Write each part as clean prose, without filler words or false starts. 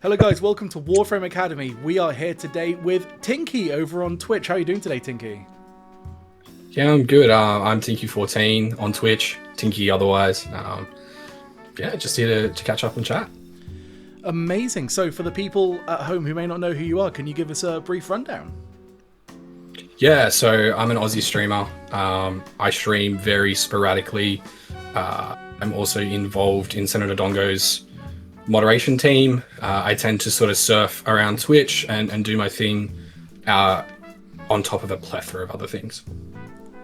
Hello guys, welcome to Warframe Academy. We are here today with Tinky over on Twitch. How are you doing today, Tinky? Yeah, I'm good. I'm Tinky14 on Twitch, Tinky otherwise. Yeah, just here to catch up and chat. Amazing. So for the people at home who may not know who you are, can you give us a brief rundown? Yeah, so I'm an Aussie streamer. I stream very sporadically. I'm also involved in Senator Dongo's moderation team. I tend to sort of surf around Twitch and do my thing on top of a plethora of other things.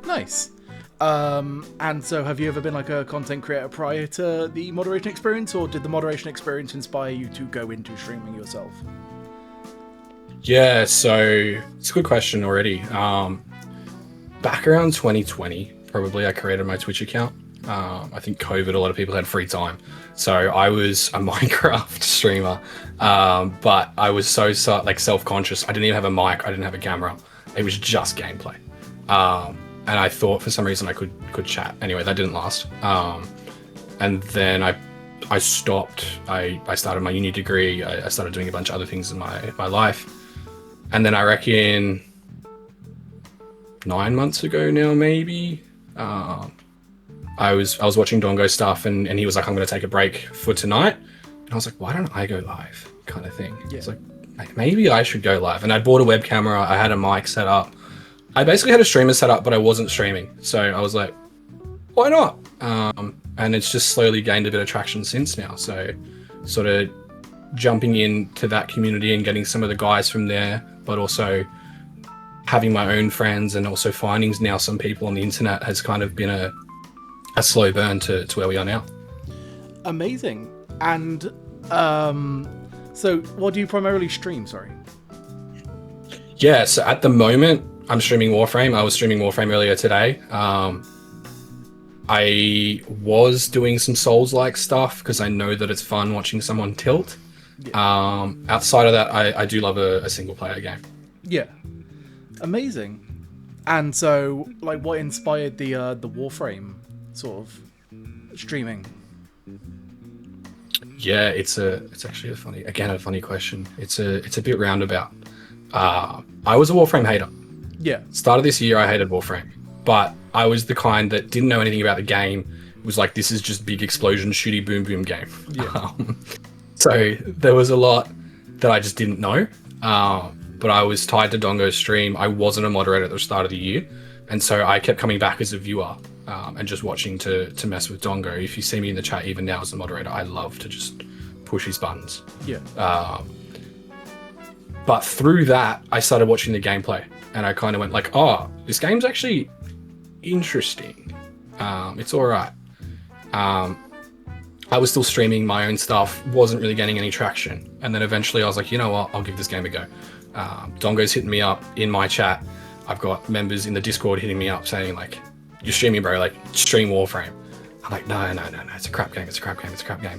Nice. And so have you ever been like a content creator prior to the moderation experience, or did the moderation experience inspire you to go into streaming yourself? Yeah, so it's a good question already. Back around 2020, probably I created my Twitch account. I think COVID, a lot of people had free time. So I was a Minecraft streamer, but I was so self-conscious. I didn't even have a mic. I didn't have a camera. It was just gameplay. And I thought for some reason I could chat. Anyway, that didn't last. And then I stopped. I started my uni degree. I started doing a bunch of other things in my life. And then I reckon 9 months ago now, maybe, I was watching Dongo stuff and he was like, I'm going to take a break for tonight. And I was like, why don't I go live kind of thing? Yeah. It's like, maybe I should go live. And I bought a web camera. I had a mic set up. I basically had a streamer set up, but I wasn't streaming. So I was like, why not? And it's just slowly gained a bit of traction since now. So sort of jumping into that community and getting some of the guys from there, but also having my own friends and also finding now some people on the internet has kind of been a slow burn to where we are now. Amazing. And so what do you primarily stream, sorry? Yeah, so at the moment I'm streaming Warframe. I was streaming Warframe earlier today. I was doing some Souls-like stuff because I know that it's fun watching someone tilt. Yeah. Outside of that, I do love a single player game. Yeah. Amazing. And so, like, what inspired the Warframe sort of streaming? Yeah, it's actually a funny question. It's a bit roundabout. I was a Warframe hater. Yeah. Start of this year, I hated Warframe, but I was the kind that didn't know anything about the game. It was like, this is just big explosion, shooty, boom, boom game. Yeah. So there was a lot that I just didn't know. But I was tied to Dongo's stream. I wasn't a moderator at the start of the year. And so I kept coming back as a viewer and just watching to mess with Dongo. If you see me in the chat, even now as a moderator, I love to just push his buttons. Yeah. But through that, I started watching the gameplay. And I kind of went like, oh, this game's actually interesting. It's all right. I was still streaming my own stuff, wasn't really getting any traction. And then eventually I was like, you know what, I'll give this game a go. Dongo's hitting me up in my chat. I've got members in the Discord hitting me up saying like, you're streaming, bro, like stream Warframe. I'm like, no, it's a crap game.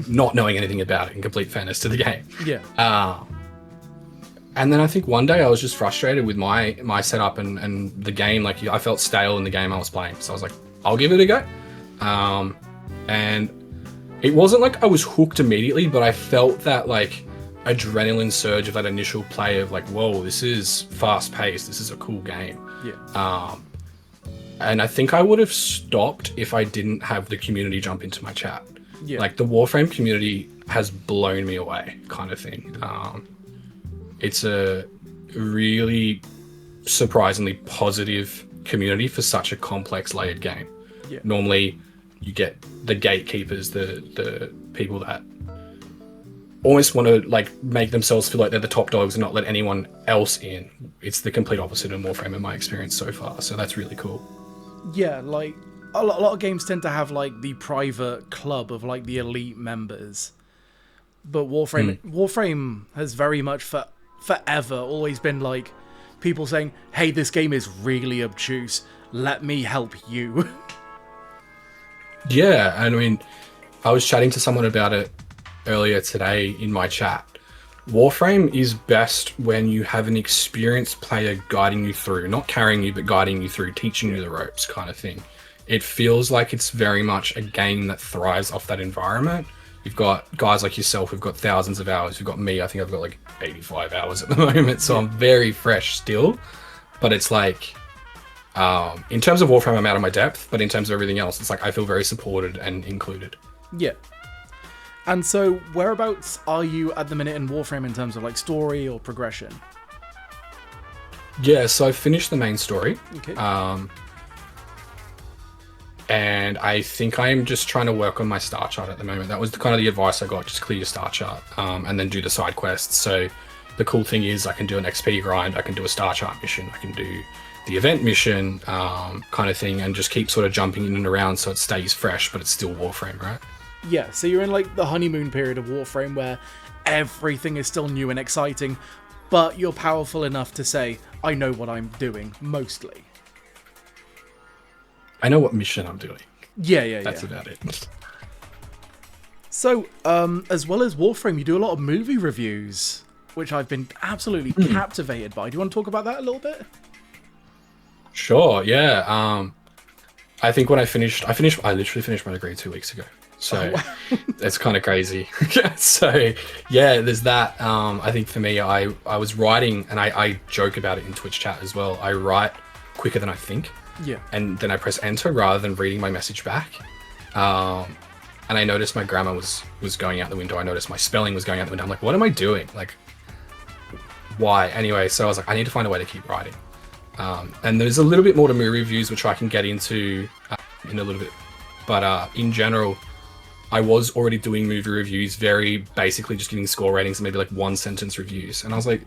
Not knowing anything about it, in complete fairness to the game. Yeah. And then I think one day I was just frustrated with my setup and the game. Like, I felt stale in the game I was playing. So I was like, I'll give it a go. And it wasn't like I was hooked immediately, but I felt that like adrenaline surge of that initial play of like, whoa, this is fast paced. This is a cool game. Yeah. And I think I would have stopped if I didn't have the community jump into my chat. Yeah. Like, the Warframe community has blown me away, kind of thing. It's a really surprisingly positive community for such a complex layered game. Yeah. Normally you get the gatekeepers, the people that almost want to like make themselves feel like they're the top dogs and not let anyone else in. It's the complete opposite of Warframe in my experience so far. So that's really cool. Yeah, like a lot of games tend to have like the private club of like the elite members. But Warframe has very much forever always been like people saying, hey, this game is really obtuse. Let me help you. Yeah, I mean, I was chatting to someone about it earlier today in my chat. Warframe is best when you have an experienced player guiding you through, not carrying you, but guiding you through, teaching you the ropes kind of thing. It feels like it's very much a game that thrives off that environment. You've got guys like yourself who've got thousands of hours. You've got me, I think I've got like 85 hours at the moment, so I'm very fresh still. But it's like, in terms of Warframe, I'm out of my depth, but in terms of everything else, it's like I feel very supported and included. Yeah. And so, whereabouts are you at the minute in Warframe in terms of like story or progression? Yeah, so I finished the main story. Okay. And I think I'm just trying to work on my star chart at the moment. That was kind of the advice I got, just clear your star chart, and then do the side quests. So the cool thing is I can do an XP grind, I can do a star chart mission, I can do the event mission kind of thing, and just keep sort of jumping in and around so it stays fresh, but it's still Warframe, right? Yeah, so you're in like the honeymoon period of Warframe where everything is still new and exciting, but you're powerful enough to say, I know what I'm doing, mostly. I know what mission I'm doing. Yeah. That's about it. So, as well as Warframe, you do a lot of movie reviews, which I've been absolutely captivated by. Do you want to talk about that a little bit? Sure, yeah. I think when I literally finished my degree 2 weeks ago. So it's kind of crazy. So yeah, there's that. I think for me, I was writing, and I joke about it in Twitch chat as well. I write quicker than I think. Yeah. And then I press enter rather than reading my message back. And I noticed my grammar was going out the window. I noticed my spelling was going out the window. I'm like, what am I doing? Like, why? Anyway, so I was like, I need to find a way to keep writing. And there's a little bit more to movie reviews, which I can get into in a little bit. But in general, I was already doing movie reviews, very basically just giving score ratings and maybe like 1-sentence reviews. And I was like,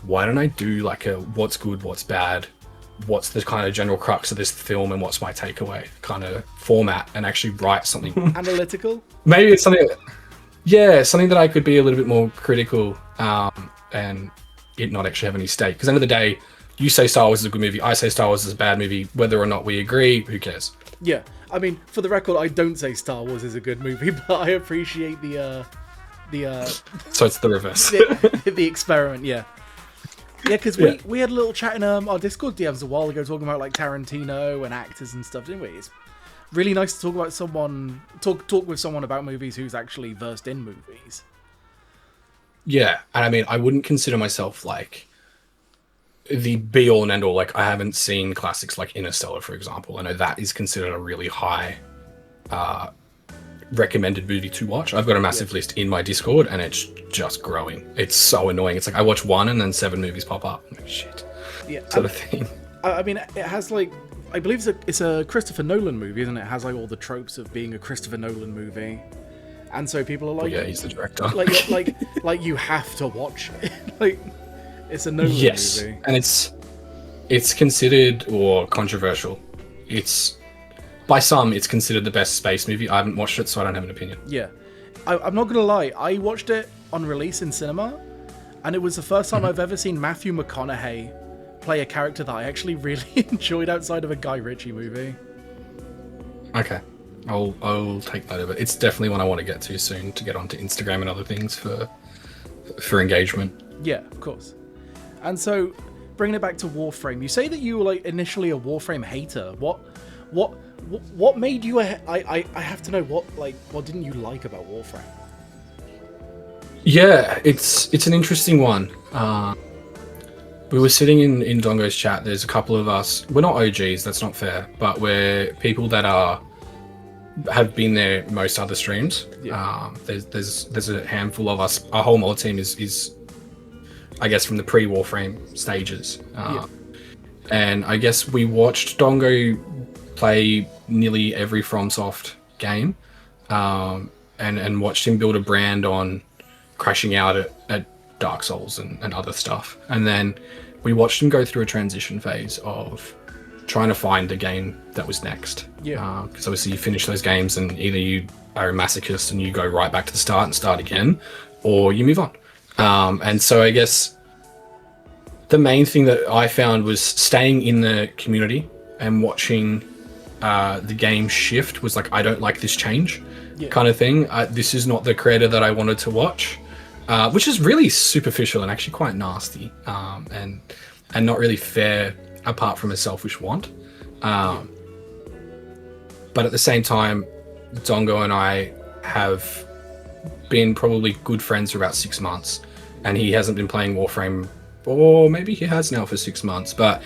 why don't I do like a what's good, what's bad, what's the kind of general crux of this film and what's my takeaway kind of format, and actually write something Analytical? Maybe it's something that I could be a little bit more critical, and it not actually have any stake. Because at the end of the day, you say Star Wars is a good movie, I say Star Wars is a bad movie. Whether or not we agree, who cares? Yeah, I mean, for the record, I don't say Star Wars is a good movie, but I appreciate the So it's the reverse. the experiment, yeah. Yeah, because we had a little chat in our Discord DMs a while ago talking about like Tarantino and actors and stuff, didn't we? It's really nice to talk about talk with someone about movies who's actually versed in movies. Yeah, and I mean, I wouldn't consider myself like the be all and end all. Like, I haven't seen classics like Interstellar, for example. I know that is considered a really high recommended movie to watch. I've got a massive list in my Discord, and it's just growing. It's so annoying. It's like I watch one and then 7 movies pop up. I'm like, shit. Yeah, sort of thing. I mean, it has like, I believe it's a Christopher Nolan movie, isn't it? It has like all the tropes of being a Christopher Nolan movie, and so people are like, yeah, he's the director. like you have to watch it. Like, it's a Nolan movie. And it's considered, or controversial. By some, it's considered the best space movie. I haven't watched it, so I don't have an opinion. Yeah. I'm not going to lie. I watched it on release in cinema, and it was the first time I've ever seen Matthew McConaughey play a character that I actually really enjoyed outside of a Guy Ritchie movie. Okay. I'll take note of it. It's definitely one I want to get to soon, to get onto Instagram and other things for engagement. Yeah, of course. And so, bringing it back to Warframe, you say that you were like initially a Warframe hater. What made you I have to know what didn't you like about Warframe? Yeah, it's an interesting one. We were sitting in Dongo's chat. There's a couple of us. We're not OGs, that's not fair, but we're people that have been there most other streams. Yeah. There's a handful of us. Our whole mod team is I guess from the pre-Warframe stages. And I guess we watched Dongo play nearly every FromSoft game, and watched him build a brand on crashing out at Dark Souls and other stuff. And then we watched him go through a transition phase of trying to find the game that was next. Yeah. Because obviously you finish those games and either you are a masochist and you go right back to the start and start again, or you move on. And so I guess the main thing that I found was staying in the community and watching the game shift was like, I don't like this change kind of thing. This is not the creator that I wanted to watch, which is really superficial and actually quite nasty, and not really fair apart from a selfish want. But at the same time, Dongo and I have been probably good friends for about 6 months, and he hasn't been playing Warframe, or maybe he has now for 6 months. But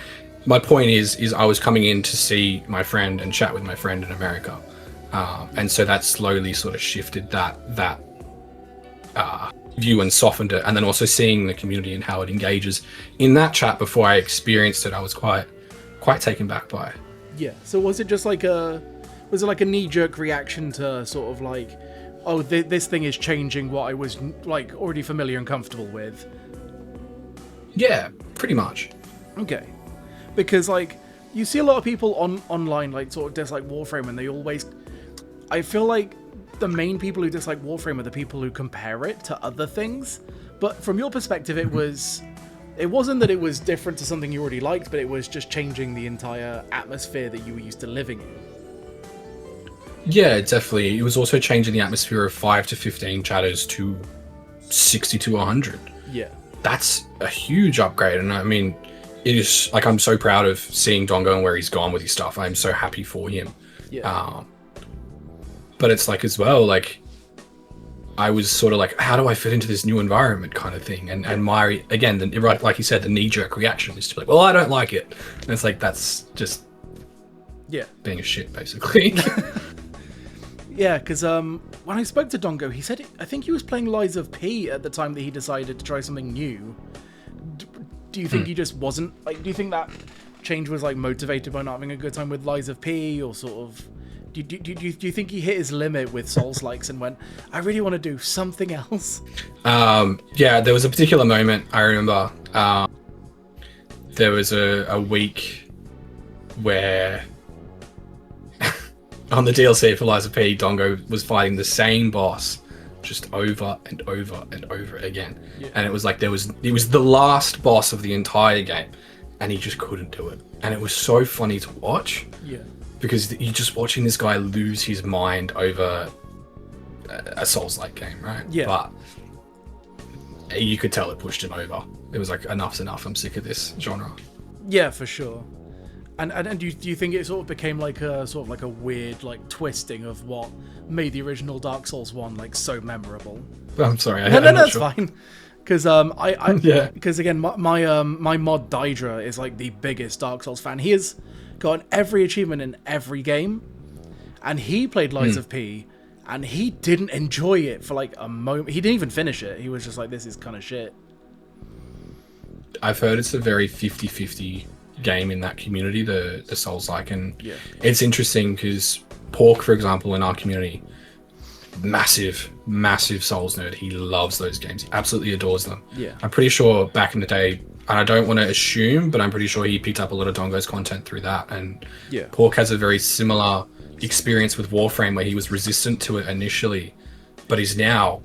my point is I was coming in to see my friend and chat with my friend in America, and so that slowly sort of shifted that view and softened it. And then also seeing the community and how it engages in that chat before I experienced it, I was quite taken back by it. Yeah. So was it just like a knee-jerk reaction to sort of like, oh, this thing is changing what I was like already familiar and comfortable with? Yeah, pretty much. Okay. Because like you see a lot of people online like sort of dislike Warframe, and they always, I feel like the main people who dislike Warframe are the people who compare it to other things. But from your perspective, it wasn't that it was different to something you already liked, but it was just changing the entire atmosphere that you were used to living in. Yeah, definitely. It was also changing the atmosphere of 5 to 15 chatters to 60 to 100. Yeah. That's a huge upgrade. And I mean, it is like, I'm so proud of seeing Dongo and where he's gone with his stuff. I'm so happy for him. Yeah. But it's like as well, like I was sort of like, how do I fit into this new environment kind of thing? And my, again, like you said, the knee-jerk reaction is to be like, well, I don't like it. And it's like, that's just being a shit, basically. Yeah, because when I spoke to Dongo, he said, I think he was playing Lies of P at the time that he decided to try something new. Do you think he just wasn't, like, do you think that change was like motivated by not having a good time with Lies of P, or sort of, do you think he hit his limit with Souls-likes and went, I really want to do something else? Yeah, there was a particular moment I remember. There was a week where on the DLC for Lies of P, Dongo was fighting the same boss just over and over and over again. Yeah. And it was like it was the last boss of the entire game, and he just couldn't do it. And it was so funny to watch. Yeah. Because you're just watching this guy lose his mind over a Souls-like game, right? Yeah. But you could tell it pushed him over. It was like, enough's enough. I'm sick of this genre. Yeah, for sure. And do you think it sort of became like a sort of like a weird like twisting of what made the original Dark Souls 1 like so memorable? I'm sorry. No, that's fine. Because because again, my mod Daedra is like the biggest Dark Souls fan. He has gotten every achievement in every game, and he played Lies of P, and he didn't enjoy it for like a moment. He didn't even finish it. He was just like, this is kind of shit. I've heard it's a very 50-50 game in that community, the Souls-like, and it's interesting because Pork, for example, in our community, massive Souls nerd. He loves those games. He absolutely adores them. Yeah. I'm pretty sure back in the day, and I don't want to assume, but I'm pretty sure he picked up a lot of Dongo's content through that. And Pork has a very similar experience with Warframe, where he was resistant to it initially, but he's now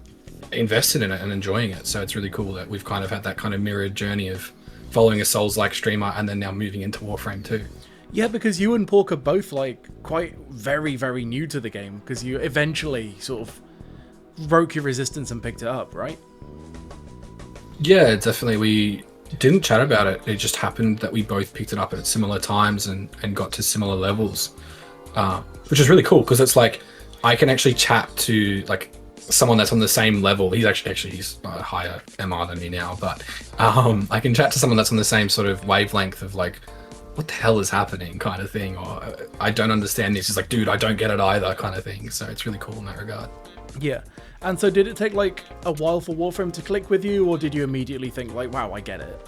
invested in it and enjoying it. So it's really cool that we've kind of had that kind of mirrored journey of following a Souls-like streamer and then now moving into Warframe too. Yeah, because you and Pork are both like quite very, very new to the game, because you eventually sort of broke your resistance and picked it up, right? Yeah, definitely. We didn't chat about it. It just happened that we both picked it up at similar times and got to similar levels, which is really cool, because it's like I can actually chat to like someone that's on the same level. He's he's a higher MR than me now, but I can chat to someone that's on the same sort of wavelength of like, what the hell is happening kind of thing, or I don't understand this. It's like, dude, I don't get it either kind of thing. So it's really cool in that regard. Yeah. And so did it take like a while for Warframe to click with you, or did you immediately think like, wow, I get it?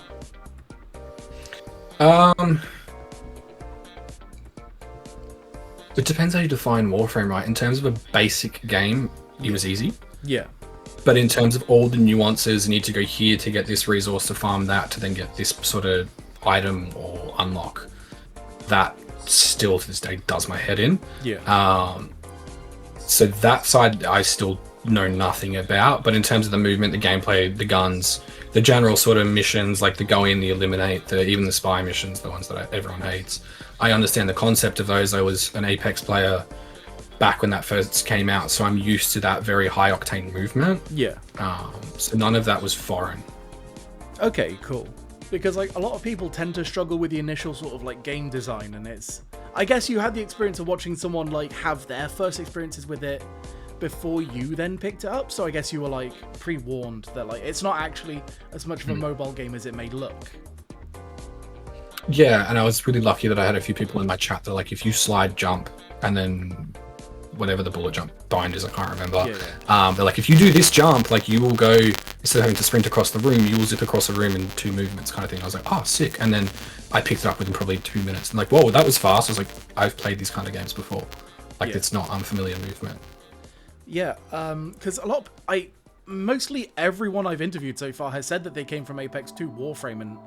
It depends how you define Warframe, right? In terms of a basic game, it was easy. Yeah. But in terms of all the nuances, you need to go here to get this resource, to farm that, to then get this sort of item or unlock, that still to this day does my head in. Yeah. So that side I still know nothing about, but in terms of the movement, the gameplay, the guns, the general sort of missions, like the go in, the eliminate, even the spy missions, the ones that everyone hates, I understand the concept of those. I was an Apex player back when that first came out, so I'm used to that very high octane movement. Yeah. So none of that was foreign. Okay, cool. Because like a lot of people tend to struggle with the initial sort of like game design, and it's, I guess you had the experience of watching someone like have their first experiences with it, before you then picked it up, so I guess you were like pre-warned that like it's not actually as much of a mobile game as it may look. Yeah, and I was really lucky that I had a few people in my chat that like, if you slide jump and then whatever the bullet jump bind is, I can't remember. They're like, if you do this jump, like you will go, instead of having to sprint across the room, you will zip across the room in 2 movements kind of thing. I was like, oh, sick. And then I picked it up within probably 2 minutes. And like, whoa, that was fast. I was like, I've played these kind of games before. Like, it's not unfamiliar movement. Yeah, because mostly everyone I've interviewed so far has said that they came from Apex to Warframe, and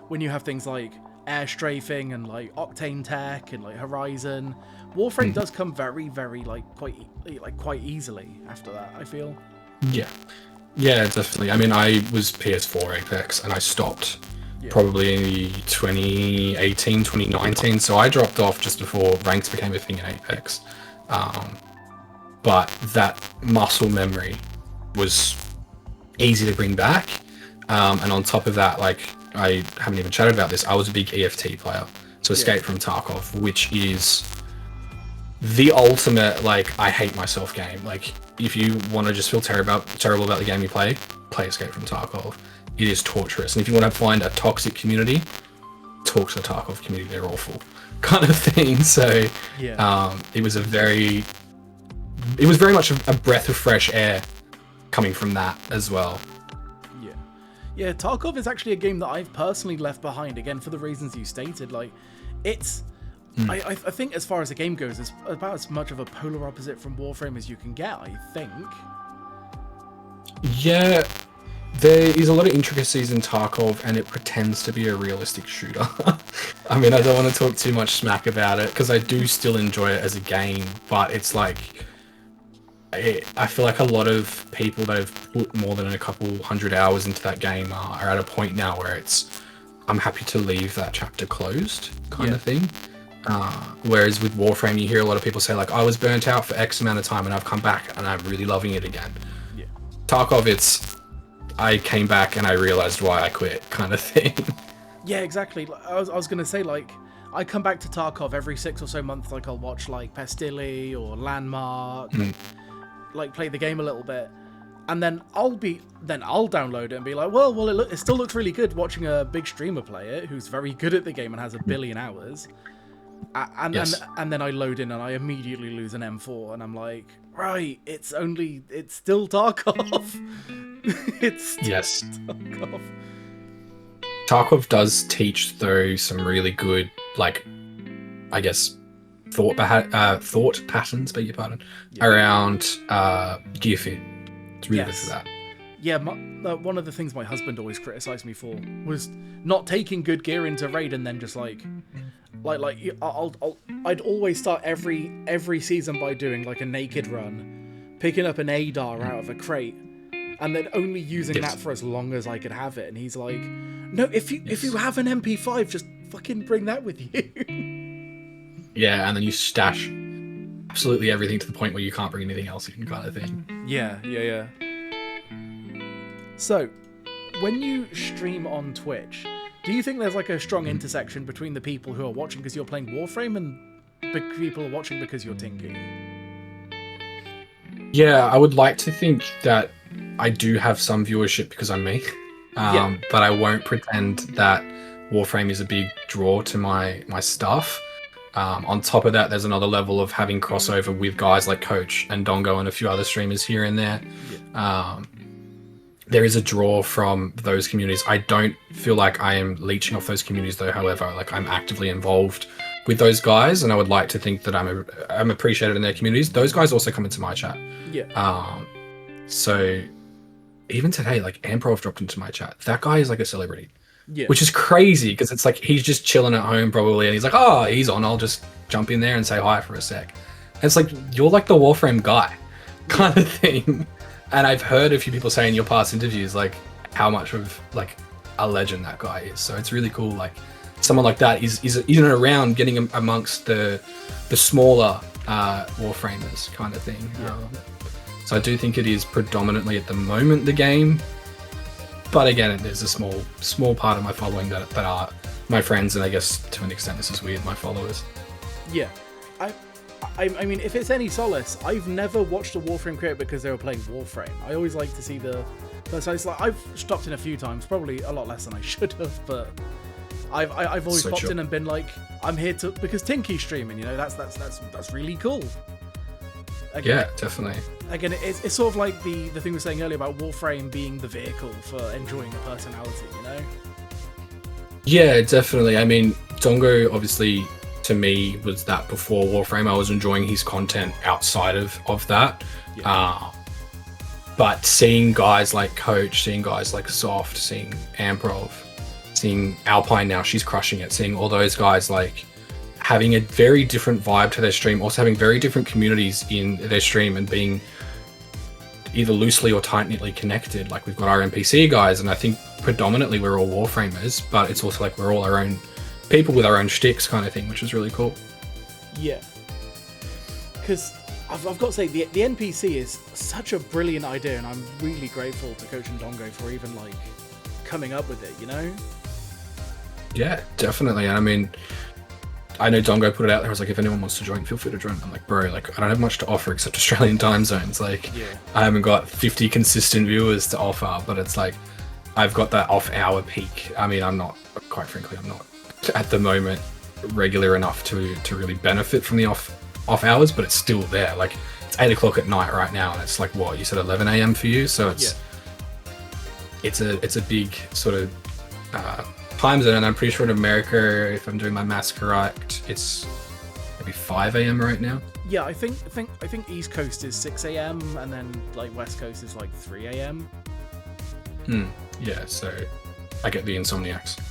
when you have things like air strafing and like Octane Tech and like Horizon, Warframe does come very, very quite easily after that, I feel. Yeah, definitely. I mean, I was PS4 Apex and I stopped probably 2018, 2019, so I dropped off just before ranks became a thing in Apex. But that muscle memory was easy to bring back, and on top of that, like, I haven't even chatted about this, I was a big EFT player, so Escape from Tarkov, which is the ultimate, like, I hate myself game. Like, if you want to just feel terrible about the game you play Escape from Tarkov. It is torturous, and if you want to find a toxic community, talk to the Tarkov community, they're awful kind of thing. So it was very much a breath of fresh air coming from that as well. Yeah, Tarkov is actually a game that I've personally left behind, again, for the reasons you stated. Like, it's... I think as far as the game goes, it's about as much of a polar opposite from Warframe as you can get, I think. Yeah, there is a lot of intricacies in Tarkov, and it pretends to be a realistic shooter. I mean, I don't want to talk too much smack about it, because I do still enjoy it as a game, but it's like... I feel like a lot of people that have put more than a couple 100 hours into that game are at a point now where it's, I'm happy to leave that chapter closed kind of thing. Whereas with Warframe, you hear a lot of people say like, I was burnt out for X amount of time and I've come back and I'm really loving it again. Tarkov, it's, I came back and I realized why I quit kind of thing. Yeah, exactly. I was going to say, like, I come back to Tarkov every 6 or so months. Like, I'll watch like Pastili or Landmark, like play the game a little bit, and then I'll download it and be like, well, it still looks really good watching a big streamer play it who's very good at the game and has a billion hours. And then I load in and I immediately lose an M4 and I'm like, right, it's still Tarkov. It's still Tarkov. Tarkov does teach though some really good, like, I guess, thought patterns, beg your pardon, around gear fit. It's really good for that. Yeah, one of the things my husband always criticised me for was not taking good gear into raid and then just I'd always start every season by doing like a naked run, picking up an ADAR out of a crate, and then only using that for as long as I could have it. And he's like, no, if you have an MP5, just fucking bring that with you. Yeah, and then you stash absolutely everything to the point where you can't bring anything else in, kind of thing. Yeah. So, when you stream on Twitch, do you think there's like a strong intersection between the people who are watching because you're playing Warframe and the people who are watching because you're Tinky? Yeah, I would like to think that I do have some viewership because I'm me, but I won't pretend that Warframe is a big draw to my stuff. On top of that, there's another level of having crossover with guys like Coach and Dongo and a few other streamers here and there. There is a draw from those communities. I don't feel like I am leeching off those communities though, however, like I'm actively involved with those guys and I would like to think that I'm appreciated in their communities. Those guys also come into my chat. So even today, like Amprov dropped into my chat. That guy is like a celebrity. Which is crazy because it's like he's just chilling at home probably and he's like, oh, he's on, I'll just jump in there and say hi for a sec. And it's like, you're like the Warframe guy kind of thing. And I've heard a few people say in your past interviews like how much of like a legend that guy is. So it's really cool, like someone like that is in and around getting amongst the smaller Warframers kind of thing. So I do think it is predominantly at the moment the game. But again, there's a small part of my following that are my friends, and I guess to an extent this is weird, my followers. Yeah, I mean, if it's any solace, I've never watched a Warframe creator because they were playing Warframe. I always like to see the. So it's like I've stopped in a few times, probably a lot less than I should have, but I've always popped in and been like, I'm here to because Tinky's streaming. You know, that's really cool. Again, yeah, definitely. Again, it's sort of like the thing we were saying earlier about Warframe being the vehicle for enjoying a personality. You know. Yeah, definitely. I mean, Dongo obviously to me was that before Warframe. I was enjoying his content outside of that. Yeah. But seeing guys like Coach, seeing guys like Soft, seeing Amprov, seeing Alpine now, she's crushing it. Seeing all those guys like having a very different vibe to their stream, also having very different communities in their stream and being either loosely or tightly connected. Like we've got our NPC guys, and I think predominantly we're all Warframers, but it's also like we're all our own people with our own shticks kind of thing, which is really cool. Yeah. Because I've got to say, the NPC is such a brilliant idea, and I'm really grateful to Coach and Dongo for even like coming up with it, you know? Yeah, definitely. And I mean, I know Dongo put it out there. I was like, if anyone wants to join, feel free to join. I'm like, bro, like I don't have much to offer except Australian time zones. Like, yeah. I haven't got 50 consistent viewers to offer, but it's like I've got that off-hour peak. I mean, I'm not, quite frankly, I'm not at the moment regular enough to really benefit from the off hours, but it's still there. Like it's 8 o'clock at night right now, and it's like what you said, 11 a.m. for you. So it's a big sort of time zone, and I'm pretty sure in America, if I'm doing my maths correct, it's maybe 5 a.m. right now. Yeah, I think East Coast is 6 a.m. and then like West Coast is like 3 a.m. Yeah, so I get the insomniacs.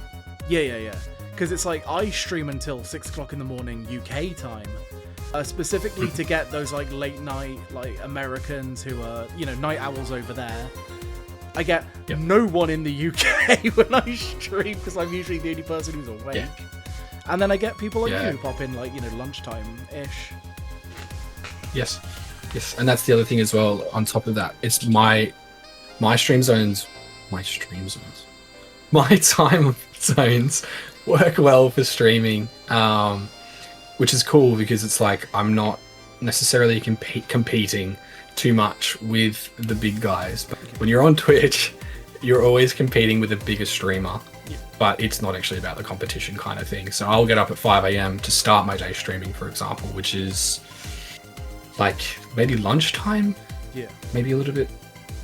Yeah. Because it's like I stream until 6 o'clock in the morning UK time, specifically to get those like late night like Americans who are, you know, night owls over there. I get no one in the UK when I stream because I'm usually the only person who's awake. Yeah. And then I get people like you who pop in like, you know, lunchtime-ish. Yes, and that's the other thing as well. On top of that, it's my time zones work well for streaming, which is cool because it's like I'm not necessarily competing too much with the big guys. But when you're on Twitch, you're always competing with the biggest streamer, but it's not actually about the competition kind of thing. So I'll get up at 5 a.m. to start my day streaming, for example, which is like maybe lunchtime, maybe a little bit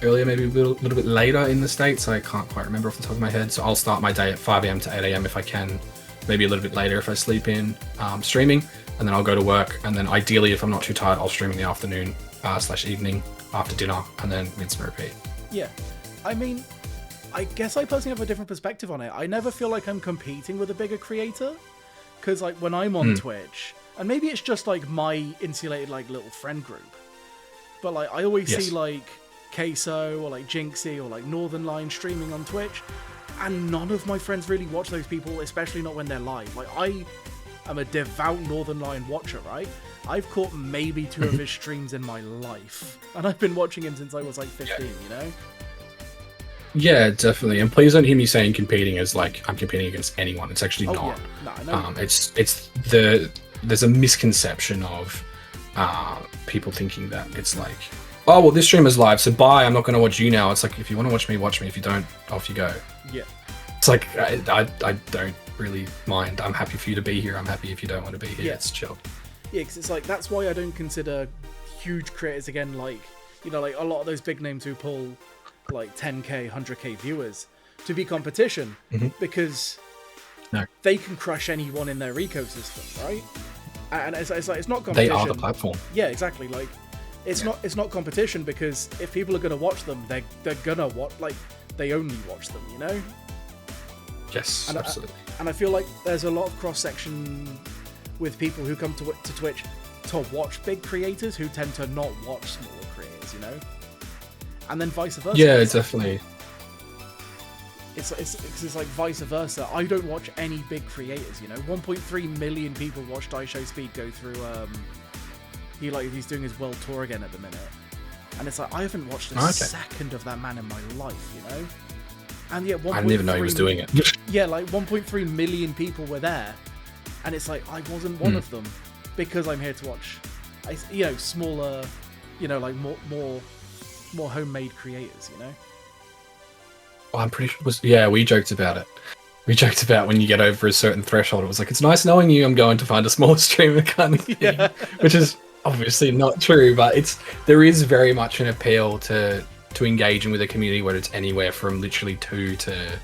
earlier, maybe a little bit later in the States. I can't quite remember off the top of my head. So I'll start my day at 5 a.m. to 8 a.m. if I can, maybe a little bit later if I sleep in, streaming, and then I'll go to work. And then ideally, if I'm not too tired, I'll stream in the afternoon / evening after dinner, and then rinse and repeat. Yeah. I mean, I guess I personally have a different perspective on it. I never feel like I'm competing with a bigger creator, because like when I'm on Twitch, and maybe it's just like my insulated like little friend group, but like I always see like Queso or like Jinxie or like Northern Line streaming on Twitch, and none of my friends really watch those people, especially not when they're live. Like I am a devout Northern Line watcher, right? I've caught maybe 2 of his streams in my life, and I've been watching him since I was like 15, you know? Yeah, definitely. And please don't hear me saying competing as like I'm competing against anyone. It's actually not. Yeah. No, I know. There's a misconception of people thinking that it's like, oh well, this streamer's live, so bye. I'm not going to watch you now. It's like if you want to watch me, watch me. If you don't, off you go. Yeah. It's like I don't really mind. I'm happy for you to be here. I'm happy if you don't want to be here. It's chill. Yeah, because it's like that's why I don't consider huge creators again, like, you know, like a lot of those big names who pull like 10k, 100k viewers to be competition, because they can crush anyone in their ecosystem, right? And it's like it's not competition. They are the platform. Yeah, exactly. Like it's not competition, because if people are gonna watch them, they're gonna watch, like they only watch them, you know? Yes, and absolutely. And I feel like there's a lot of cross section with people who come to Twitch to watch big creators who tend to not watch smaller creators, you know? And then vice versa. Yeah, definitely. It's like vice versa. I don't watch any big creators, you know? 1.3 million people watch Daisho Speed go through, he's doing his world tour again at the minute. And it's like, I haven't watched a second of that man in my life, you know? And yet, I didn't even know he was doing it. Yeah, like 1.3 million people were there. And it's like, I wasn't one of them, because I'm here to watch smaller, like more homemade creators, Well, I'm pretty sure it was, yeah, we joked about it. We joked about when you get over a certain threshold, it was like, it's nice knowing you, I'm going to find a small streamer kind of thing. Yeah. Which is obviously not true, but there is very much an appeal to engaging with a community where it's anywhere from literally 2 to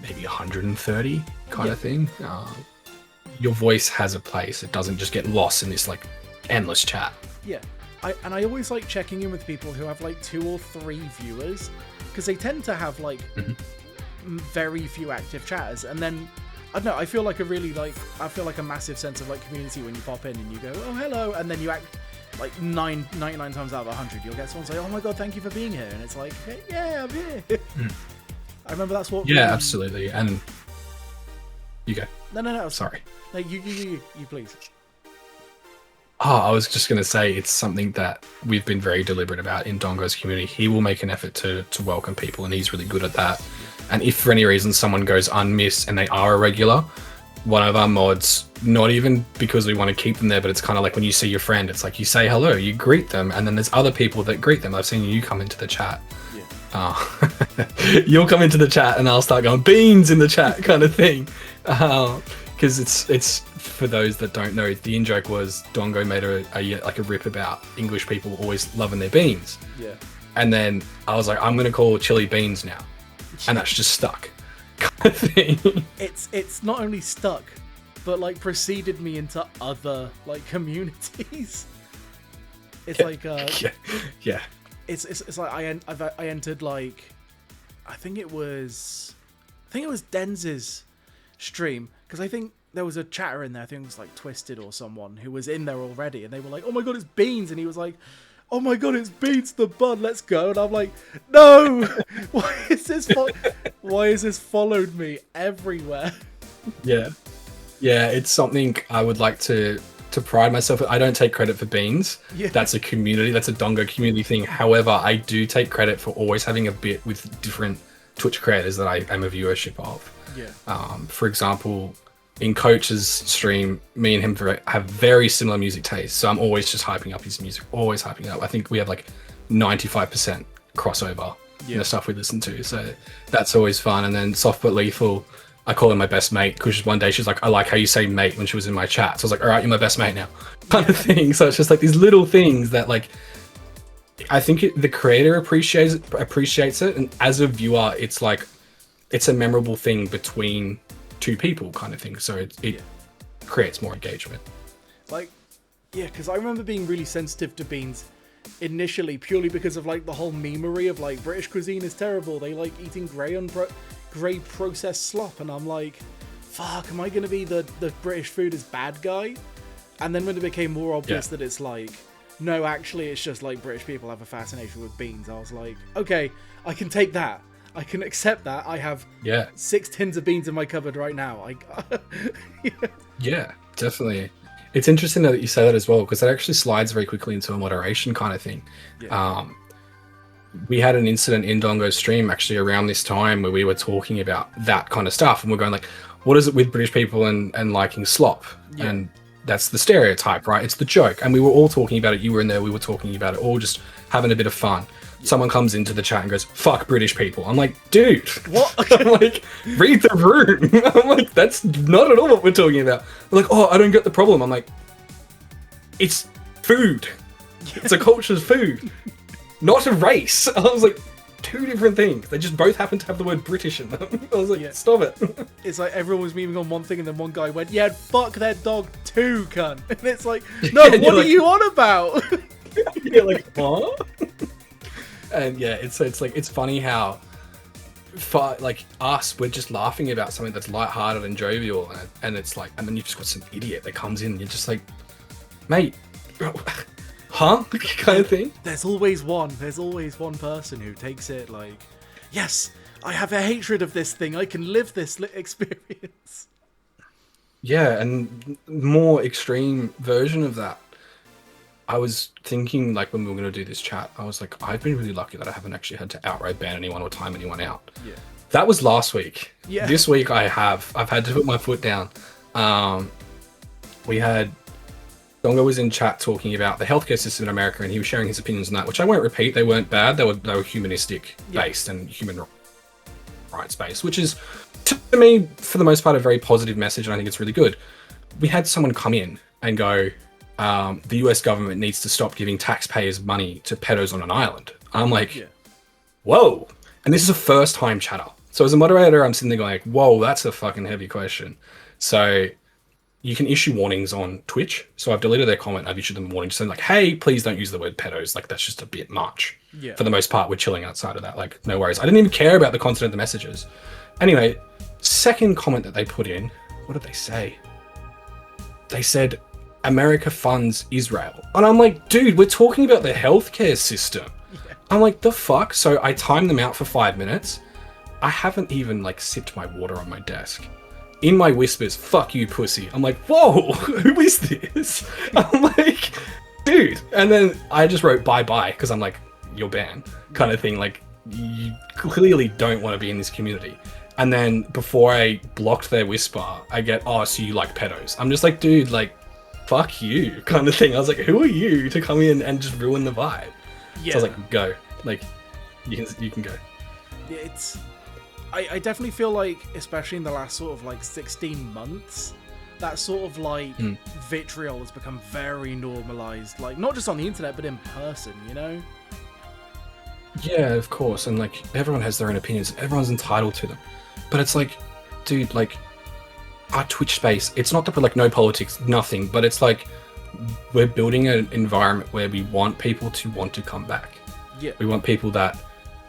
maybe 130 kind of thing. Your voice has a place. It doesn't just get lost in this like endless chat. Yeah. I always like checking in with people who have like 2 or 3 viewers, because they tend to have like very few active chatters, and then I don't know, I feel like a massive sense of like community when you pop in and you go, oh hello, and then you act like 99 times out of 100 you'll get someone say, oh my god, thank you for being here, and it's like, hey, yeah, I'm here. I remember that's what absolutely. And you go. No, sorry. No, you please. I was just going to say, it's something that we've been very deliberate about in Dongo's community. He will make an effort to welcome people, and he's really good at that. And if for any reason someone goes unmissed and they are a regular, one of our mods, not even because we want to keep them there, but it's kind of like when you see your friend, it's like you say hello, you greet them, and then there's other people that greet them. I've seen you come into the chat. You'll come into the chat and I'll start going beans in the chat kind of thing. Because it's for those that don't know, the in-joke was Dongo made a rip about English people always loving their beans. Yeah. And then I was like, I'm going to call chili beans now. And that's just stuck. Kind of thing. It's not only stuck, but like preceded me into other like communities. It's yeah. It's like I entered like I think it was Denz's stream, because I think there was a chatter in there, I think it was like Twisted or someone who was in there already, and they were like, oh my god, it's Beans, and he was like, oh my god, it's Beans the Bud, let's go. And I'm like, no, why is this followed me everywhere? Yeah, it's something I would like to pride myself. I don't take credit for Beans. Yeah. That's a community, that's a Dongo community thing. However, I do take credit for always having a bit with different Twitch creators that I am a viewership of. Yeah. For example, in Coach's stream, me and him have very similar music tastes, so I'm always just hyping up his music, always hyping it up. I think we have like 95% crossover in the stuff we listen to, so that's always fun. And then Soft But Lethal, I call her my best mate, because one day she's like, I like how you say mate, when she was in my chat. So I was like, all right, you're my best mate now, kind of thing. So it's just like these little things that like, I think the creator appreciates it, and as a viewer, it's like, it's a memorable thing between 2 people kind of thing. So it creates more engagement. Like, yeah, because I remember being really sensitive to Beans initially, purely because of like the whole memery of like British cuisine is terrible. They like eating grey processed slop, and I'm like, fuck, am I gonna be the British food is bad guy? And then when it became more obvious that it's like, no, actually it's just like British people have a fascination with beans, I was like, okay, I can take that, I can accept that. I have 6 tins of beans in my cupboard right now. Yeah, definitely. It's interesting that you say that as well, because that actually slides very quickly into a moderation kind of thing. We had an incident in Dongo's stream actually around this time where we were talking about that kind of stuff, and we're going like, what is it with British people and liking slop? And that's the stereotype, right? It's the joke. And we were all talking about it. You were in there, we were talking about it, all just having a bit of fun. Someone comes into the chat and goes, fuck British people. I'm like, dude, what? I'm like, read the room. I'm like, that's not at all what we're talking about. They're like, oh, I don't get the problem. I'm like, it's food. It's a culture's food, not a race. I was like, 2 different things. They just both happen to have the word British in them. I was like, stop it. It's like everyone was memeing on one thing, and then one guy went, yeah, fuck their dog too, cunt. And it's like, no, what are you on about? You're like, what? And it's like, it's funny how like us, we're just laughing about something that's lighthearted and jovial, and it's like, and then you've just got some idiot that comes in and you're just like, mate, huh? Kind of thing. There's always one person who takes it like, yes, I have a hatred of this thing, I can live this experience. Yeah, and more extreme version of that. I was thinking, like, when we were going to do this chat, I was like, I've been really lucky that I haven't actually had to outright ban anyone or time anyone out. Yeah. That was last week. Yeah. This week I've had to put my foot down. We had Dongo was in chat talking about the healthcare system in America, and he was sharing his opinions on that, which I won't repeat. They weren't bad. They were humanistic based and human rights based, which is, to me, for the most part, a very positive message, and I think it's really good. We had someone come in and go, the US government needs to stop giving taxpayers money to pedos on an island. I'm like, whoa. And this is a first time chatter. So as a moderator, I'm sitting there going like, whoa, that's a fucking heavy question. So you can issue warnings on Twitch. So I've deleted their comment. I've issued them warnings saying like, hey, please don't use the word pedos. Like, that's just a bit much. Yeah. For the most part, we're chilling outside of that. Like, no worries. I didn't even care about the content of the messages. Anyway, second comment that they put in, what did they say? They said, America funds Israel. And I'm like, dude, we're talking about the healthcare system. Yeah. I'm like, the fuck? So I timed them out for 5 minutes. I haven't even like sipped my water on my desk. In my whispers, fuck you, pussy. I'm like, whoa, who is this? I'm like, dude. And then I just wrote bye-bye because I'm like, you're banned kind of thing. Like, you clearly don't want to be in this community. And then before I blocked their whisper, I get, oh, so you like pedos. I'm just like, dude, like, fuck you kind of thing. I was like, who are you to come in and just ruin the vibe? Yeah. So I was like, go. Like, you can go. Yeah, I definitely feel like, especially in the last sort of like 16 months, that sort of like vitriol has become very normalized. Like, not just on the internet, but in person, you know? Yeah, of course. And like, everyone has their own opinions. Everyone's entitled to them. But it's like, dude, like, our Twitch space, it's not that we're like no politics, nothing, but it's like we're building an environment where we want people to want to come back. Yeah. We want people that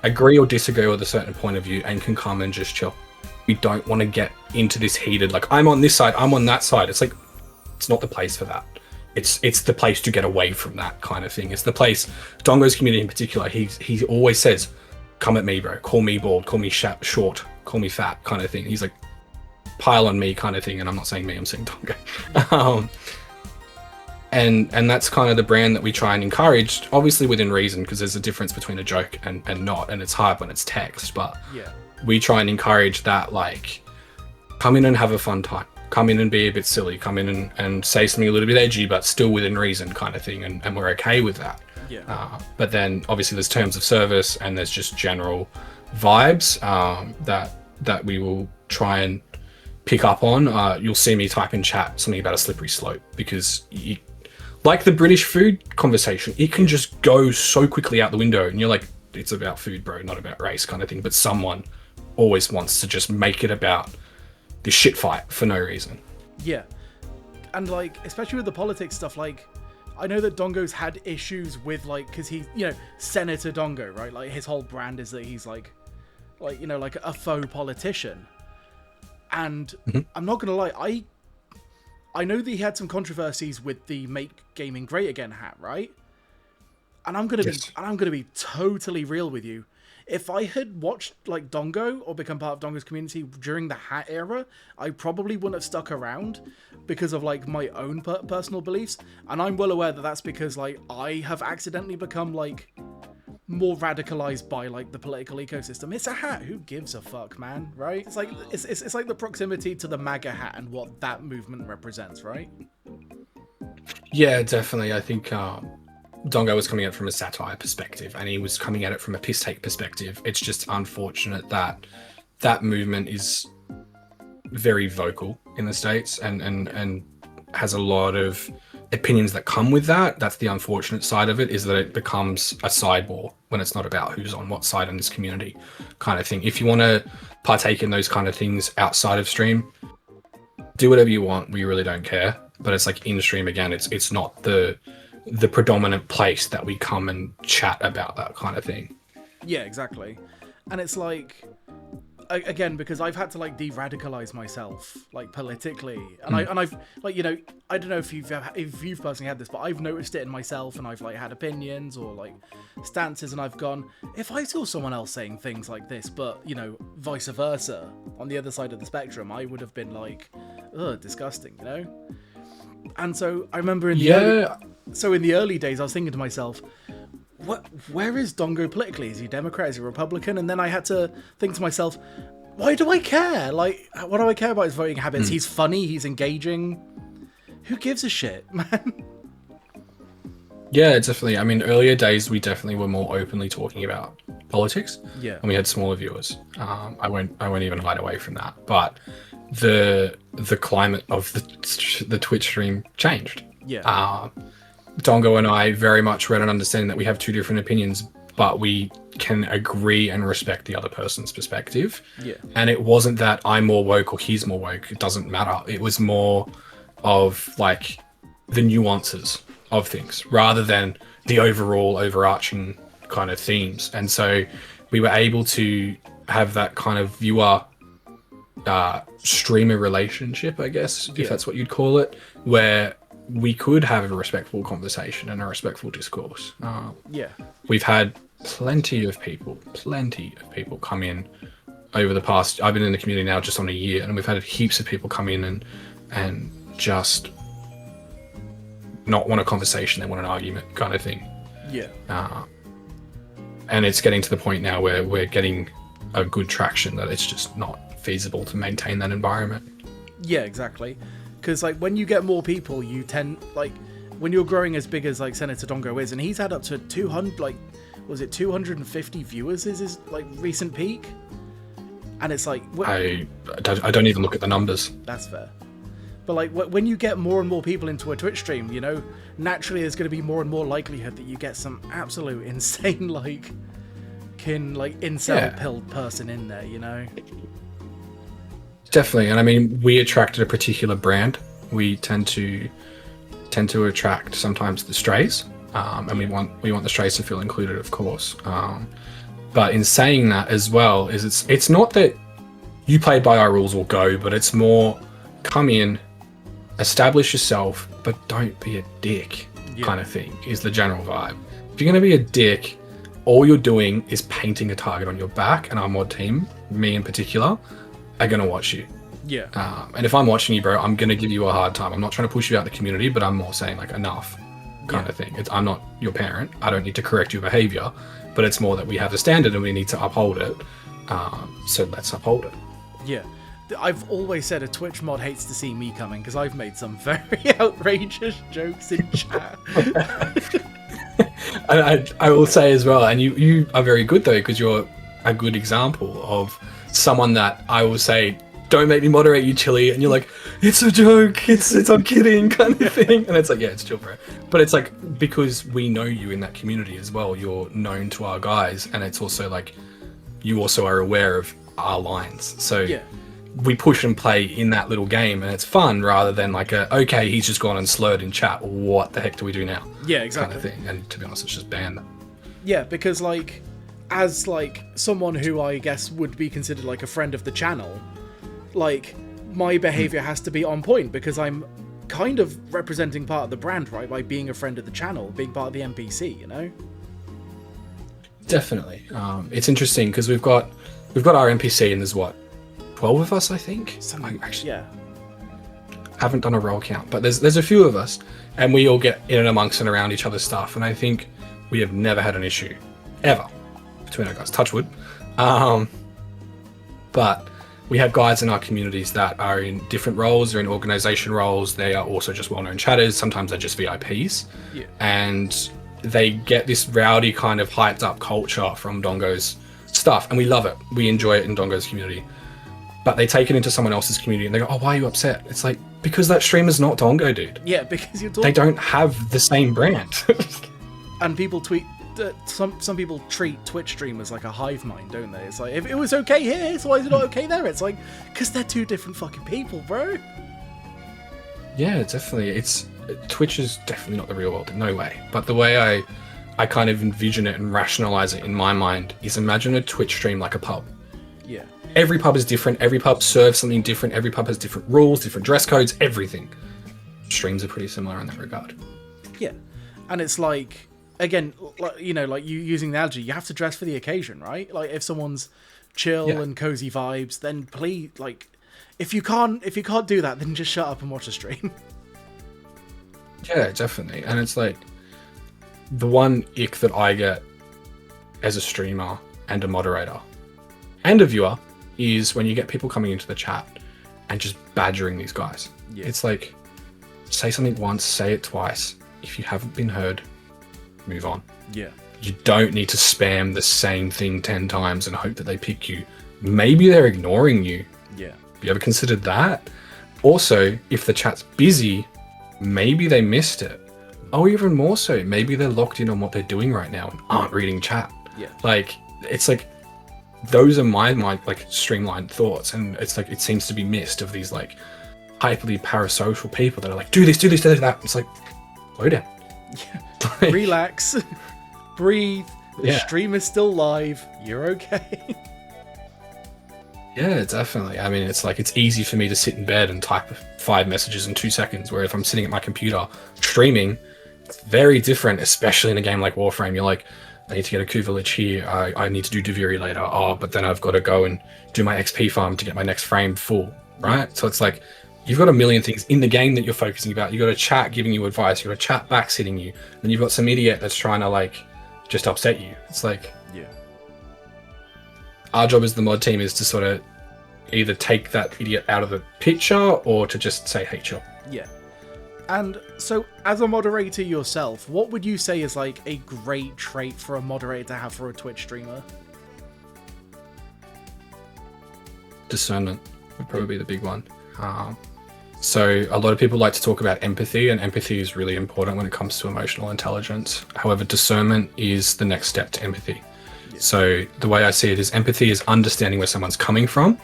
agree or disagree with a certain point of view and can come and just chill. We don't want to get into this heated, like, I'm on this side, I'm on that side. It's like, it's not the place for that. It's the place to get away from that kind of thing. It's the place, Dongo's community in particular, he always says, come at me, bro. Call me bald, call me short, call me fat kind of thing. He's like, pile on me kind of thing. And I'm not saying me, I'm saying Dongo. And that's kind of the brand that we try and encourage, obviously within reason, because there's a difference between a joke and not, and it's hard when it's text, but yeah, we try and encourage that, like, come in and have a fun time. Come in and be a bit silly. Come in and say something a little bit edgy, but still within reason kind of thing, and we're okay with that. Yeah. But then obviously there's terms of service and there's just general vibes that we will try and pick up on. You'll see me type in chat something about a slippery slope, because like the British food conversation, it can just go so quickly out the window, and you're like, it's about food, bro, not about race kind of thing. But someone always wants to just make it about this shit fight for no reason. Yeah. And like, especially with the politics stuff, like, I know that Dongo's had issues with, like, because he, you know, Senator Dongo, right? Like, his whole brand is that he's like, you know, like a faux politician. And I'm not gonna lie, I know that he had some controversies with the Make Gaming Great Again hat, right? And I'm gonna be totally real with you. If I had watched like Dongo or become part of Dongo's community during the hat era, I probably wouldn't have stuck around because of like my own personal beliefs. And I'm well aware that that's because like I have accidentally become like more radicalized by like the political ecosystem. It's a hat. Who gives a fuck, man? Right? It's like it's like the proximity to the MAGA hat and what that movement represents, right? Yeah, definitely. I think Dongo was coming at it from a satire perspective, and he was coming at it from a piss take perspective. It's just unfortunate that that movement is very vocal in the States and has a lot of opinions that come with that. That's the unfortunate side of it, is that it becomes a side war when it's not about who's on what side in this community kind of thing. If you want to partake in those kind of things outside of stream, do whatever you want. We really don't care. But it's like in stream, again, it's not the predominant place that we come and chat about that kind of thing. Yeah, exactly. And it's like, again, because I've had to like de-radicalize myself like politically, and I've like, you know, I don't know if you've personally had this, but I've noticed it in myself, and I've like had opinions or like stances, and I've gone, if I saw someone else saying things like this, but you know, vice versa on the other side of the spectrum, I would have been like, ugh, disgusting, you know. And so I remember in the early days, I was thinking to myself, where is Dongo politically? Is he Democrat? Is he Republican? And then I had to think to myself, why do I care? Like, what do I care about his voting habits? He's funny. He's engaging. Who gives a shit, man? Yeah, definitely. I mean, earlier days we definitely were more openly talking about politics, Yeah. and we had smaller viewers. I won't even hide away from that. But the climate of the Twitch stream changed. Yeah. Dongo and I very much read an understanding that we have two different opinions, but we can agree and respect the other person's perspective. Yeah. And it wasn't that I'm more woke or he's more woke. It doesn't matter. It was more of like the nuances of things rather than the overall overarching kind of themes. And so we were able to have that kind of viewer streamer relationship, I guess, if that's what you'd call it, where we could have a respectful conversation and a respectful discourse. We've had plenty of people come in over the past. I've been in the community now just on a year, and we've had heaps of people come in and just not want a conversation, they want an argument kind of thing. And it's getting to the point now where we're getting a good traction that it's just not feasible to maintain that environment. Yeah, exactly. Because like when you get more people, you tend like when you're growing as big as like Senator Dongo is, and he's had up to 200, like was it 250 viewers is his like recent peak, and it's like I don't even look at the numbers. That's fair. But like when you get more and more people into a Twitch stream, you know, naturally there's going to be more and more likelihood that you get some absolute insane incel pilled person in there, you know. Definitely, and I mean, we attracted a particular brand. We tend to attract sometimes the strays, and we want the strays to feel included, of course. But in saying that as well, it's not that you play by our rules or go, but it's more come in, establish yourself, but don't be a dick, kind of thing. Is the general vibe. If you're gonna be a dick, all you're doing is painting a target on your back, and our mod team, me in particular, are going to watch you. And if I'm watching you, bro, I'm going to give you a hard time. I'm not trying to push you out the community, but I'm more saying like enough kind of thing. I'm not your parent. I don't need to correct your behavior, but it's more that we have a standard and we need to uphold it. So let's uphold it. Yeah. I've always said a Twitch mod hates to see me coming because I've made some very outrageous jokes in chat. I will say as well, and you are very good though, because you're a good example of someone that I will say, don't make me moderate you, Chili, and you're like, it's a joke, it's I'm kidding kind of thing, and it's like, yeah, it's chill, bro. But it's like, because we know you in that community as well, you're known to our guys, and it's also like, you also are aware of our lines, so we push and play in that little game, and it's fun rather than like okay, he's just gone and slurred in chat, what the heck do we do now? Yeah, exactly. Kind of thing. And to be honest, it's just banned. Yeah, because like, as like someone who I guess would be considered like a friend of the channel, like my behavior has to be on point because I'm kind of representing part of the brand, right? By being a friend of the channel, being part of the NPC, you know? Definitely. It's interesting because we've got our NPC and there's what, 12 of us, I think. Something, actually, haven't done a roll count, but there's a few of us, and we all get in and amongst and around each other's stuff, and I think we have never had an issue ever between our guys. Touch wood. But we have guys in our communities that are in different roles. They're in organization roles. They are also just well-known chatters. Sometimes they're just VIPs, and they get this rowdy kind of hyped up culture from Dongo's stuff, and we love it. We enjoy it in Dongo's community. But they take it into someone else's community and they go, oh, why are you upset? It's like, because that streamer's not Dongo, dude. Yeah, because you're They don't have the same brand. And people tweet, some people treat Twitch streamers like a hive mind, don't they? It's like, if it was okay here, so why is it not okay there? It's like, because they're two different fucking people, bro. Yeah, definitely. Twitch is definitely not the real world, no way. But the way I kind of envision it and rationalize it in my mind is imagine a Twitch stream like a pub. Yeah. Every pub is different. Every pub serves something different. Every pub has different rules, different dress codes, everything. Streams are pretty similar in that regard. Yeah. And it's like, again, you know, like you using the analogy, you have to dress for the occasion, right? Like if someone's chill and cozy vibes, then please, like, if you can't do that, then just shut up and watch a stream. Yeah, definitely. And it's like, the one ick that I get as a streamer and a moderator and a viewer is when you get people coming into the chat and just badgering these guys. It's like, say something once, say it twice. If you haven't been heard, move on. Yeah. You don't need to spam the same thing 10 times and hope that they pick you. Maybe they're ignoring you. Yeah. Have you ever considered that? Also, if the chat's busy, maybe they missed it. Oh, even more so, maybe they're locked in on what they're doing right now and aren't reading chat. Yeah. Like, it's like, those are my like streamlined thoughts, and it's like it seems to be missed of these like hyperly parasocial people that are like, do this, do that. It's like, slow down. Yeah. Like, Relax. Breathe. The Yeah. stream is still live. You're okay. Yeah, definitely. I mean, it's like, it's easy for me to sit in bed and type 5 messages in 2 seconds, where if I'm sitting at my computer streaming, it's very different, especially in a game like Warframe. You're like, I need to get a coup village here. I need to do Deviri later. Oh, but then I've got to go and do my XP farm to get my next frame full, right? So it's like, you've got a million things in the game that you're focusing about. You've got a chat giving you advice. You've got a chat backseating you. And you've got some idiot that's trying to like, just upset you. It's like, Yeah. our job as the mod team is to sort of either take that idiot out of the picture or to just say, hey, chill. Yeah. And so, as a moderator yourself, what would you say is like a great trait for a moderator to have for a Twitch streamer? Discernment would probably be the big one. So a lot of people like to talk about empathy, and empathy is really important when it comes to emotional intelligence. However, discernment is the next step to empathy. Yeah. So the way I see it is, empathy is understanding where someone's coming from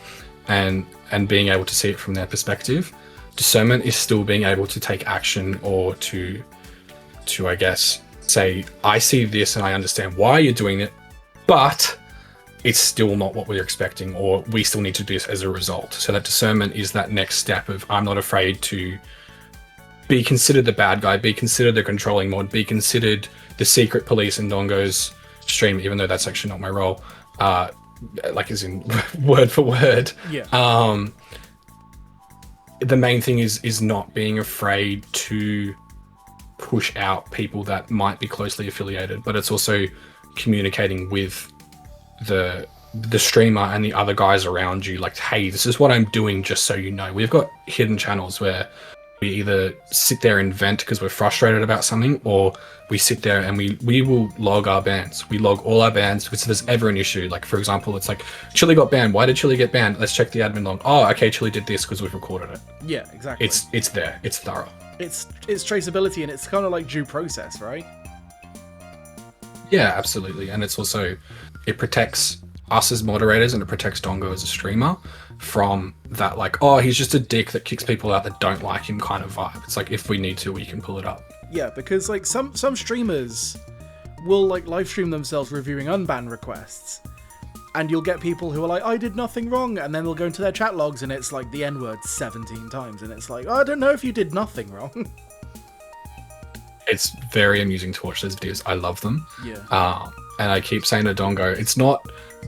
and being able to see it from their perspective. Discernment is still being able to take action, or to I guess say, I see this and I understand why you're doing it, but it's still not what we're expecting, or we still need to do this as a result. So that discernment is that next step of, I'm not afraid to be considered the bad guy, be considered the controlling mod, be considered the secret police in Dongo's stream, even though that's actually not my role, like as in word for word. Yeah. The main thing is not being afraid to push out people that might be closely affiliated, but it's also communicating with the streamer and the other guys around you, like, hey, this is what I'm doing, just so you know. We've got hidden channels where we either sit there and vent because we're frustrated about something, or we sit there and we will log our bans. We log all our bans because if there's ever an issue, like for example, it's like, Chili got banned. Why did Chili get banned? Let's check the admin log. Oh, okay, Chili did this because we've recorded it. Yeah, exactly. It's there. It's thorough. It's traceability, and it's kind of like due process, right? Yeah, absolutely. And it's also, it protects us as moderators, and it protects Dongo as a streamer from that, like, oh, he's just a dick that kicks people out that don't like him kind of vibe. It's like, if we need to, we can pull it up. Yeah, because like some streamers will like live stream themselves reviewing unban requests, and you'll get people who are like, I did nothing wrong, and then they'll go into their chat logs and it's like the N-word 17 times, and it's like, oh, I don't know if you did nothing wrong. It's very amusing to watch those videos. I love them. Yeah. And I keep saying to Dongo, it's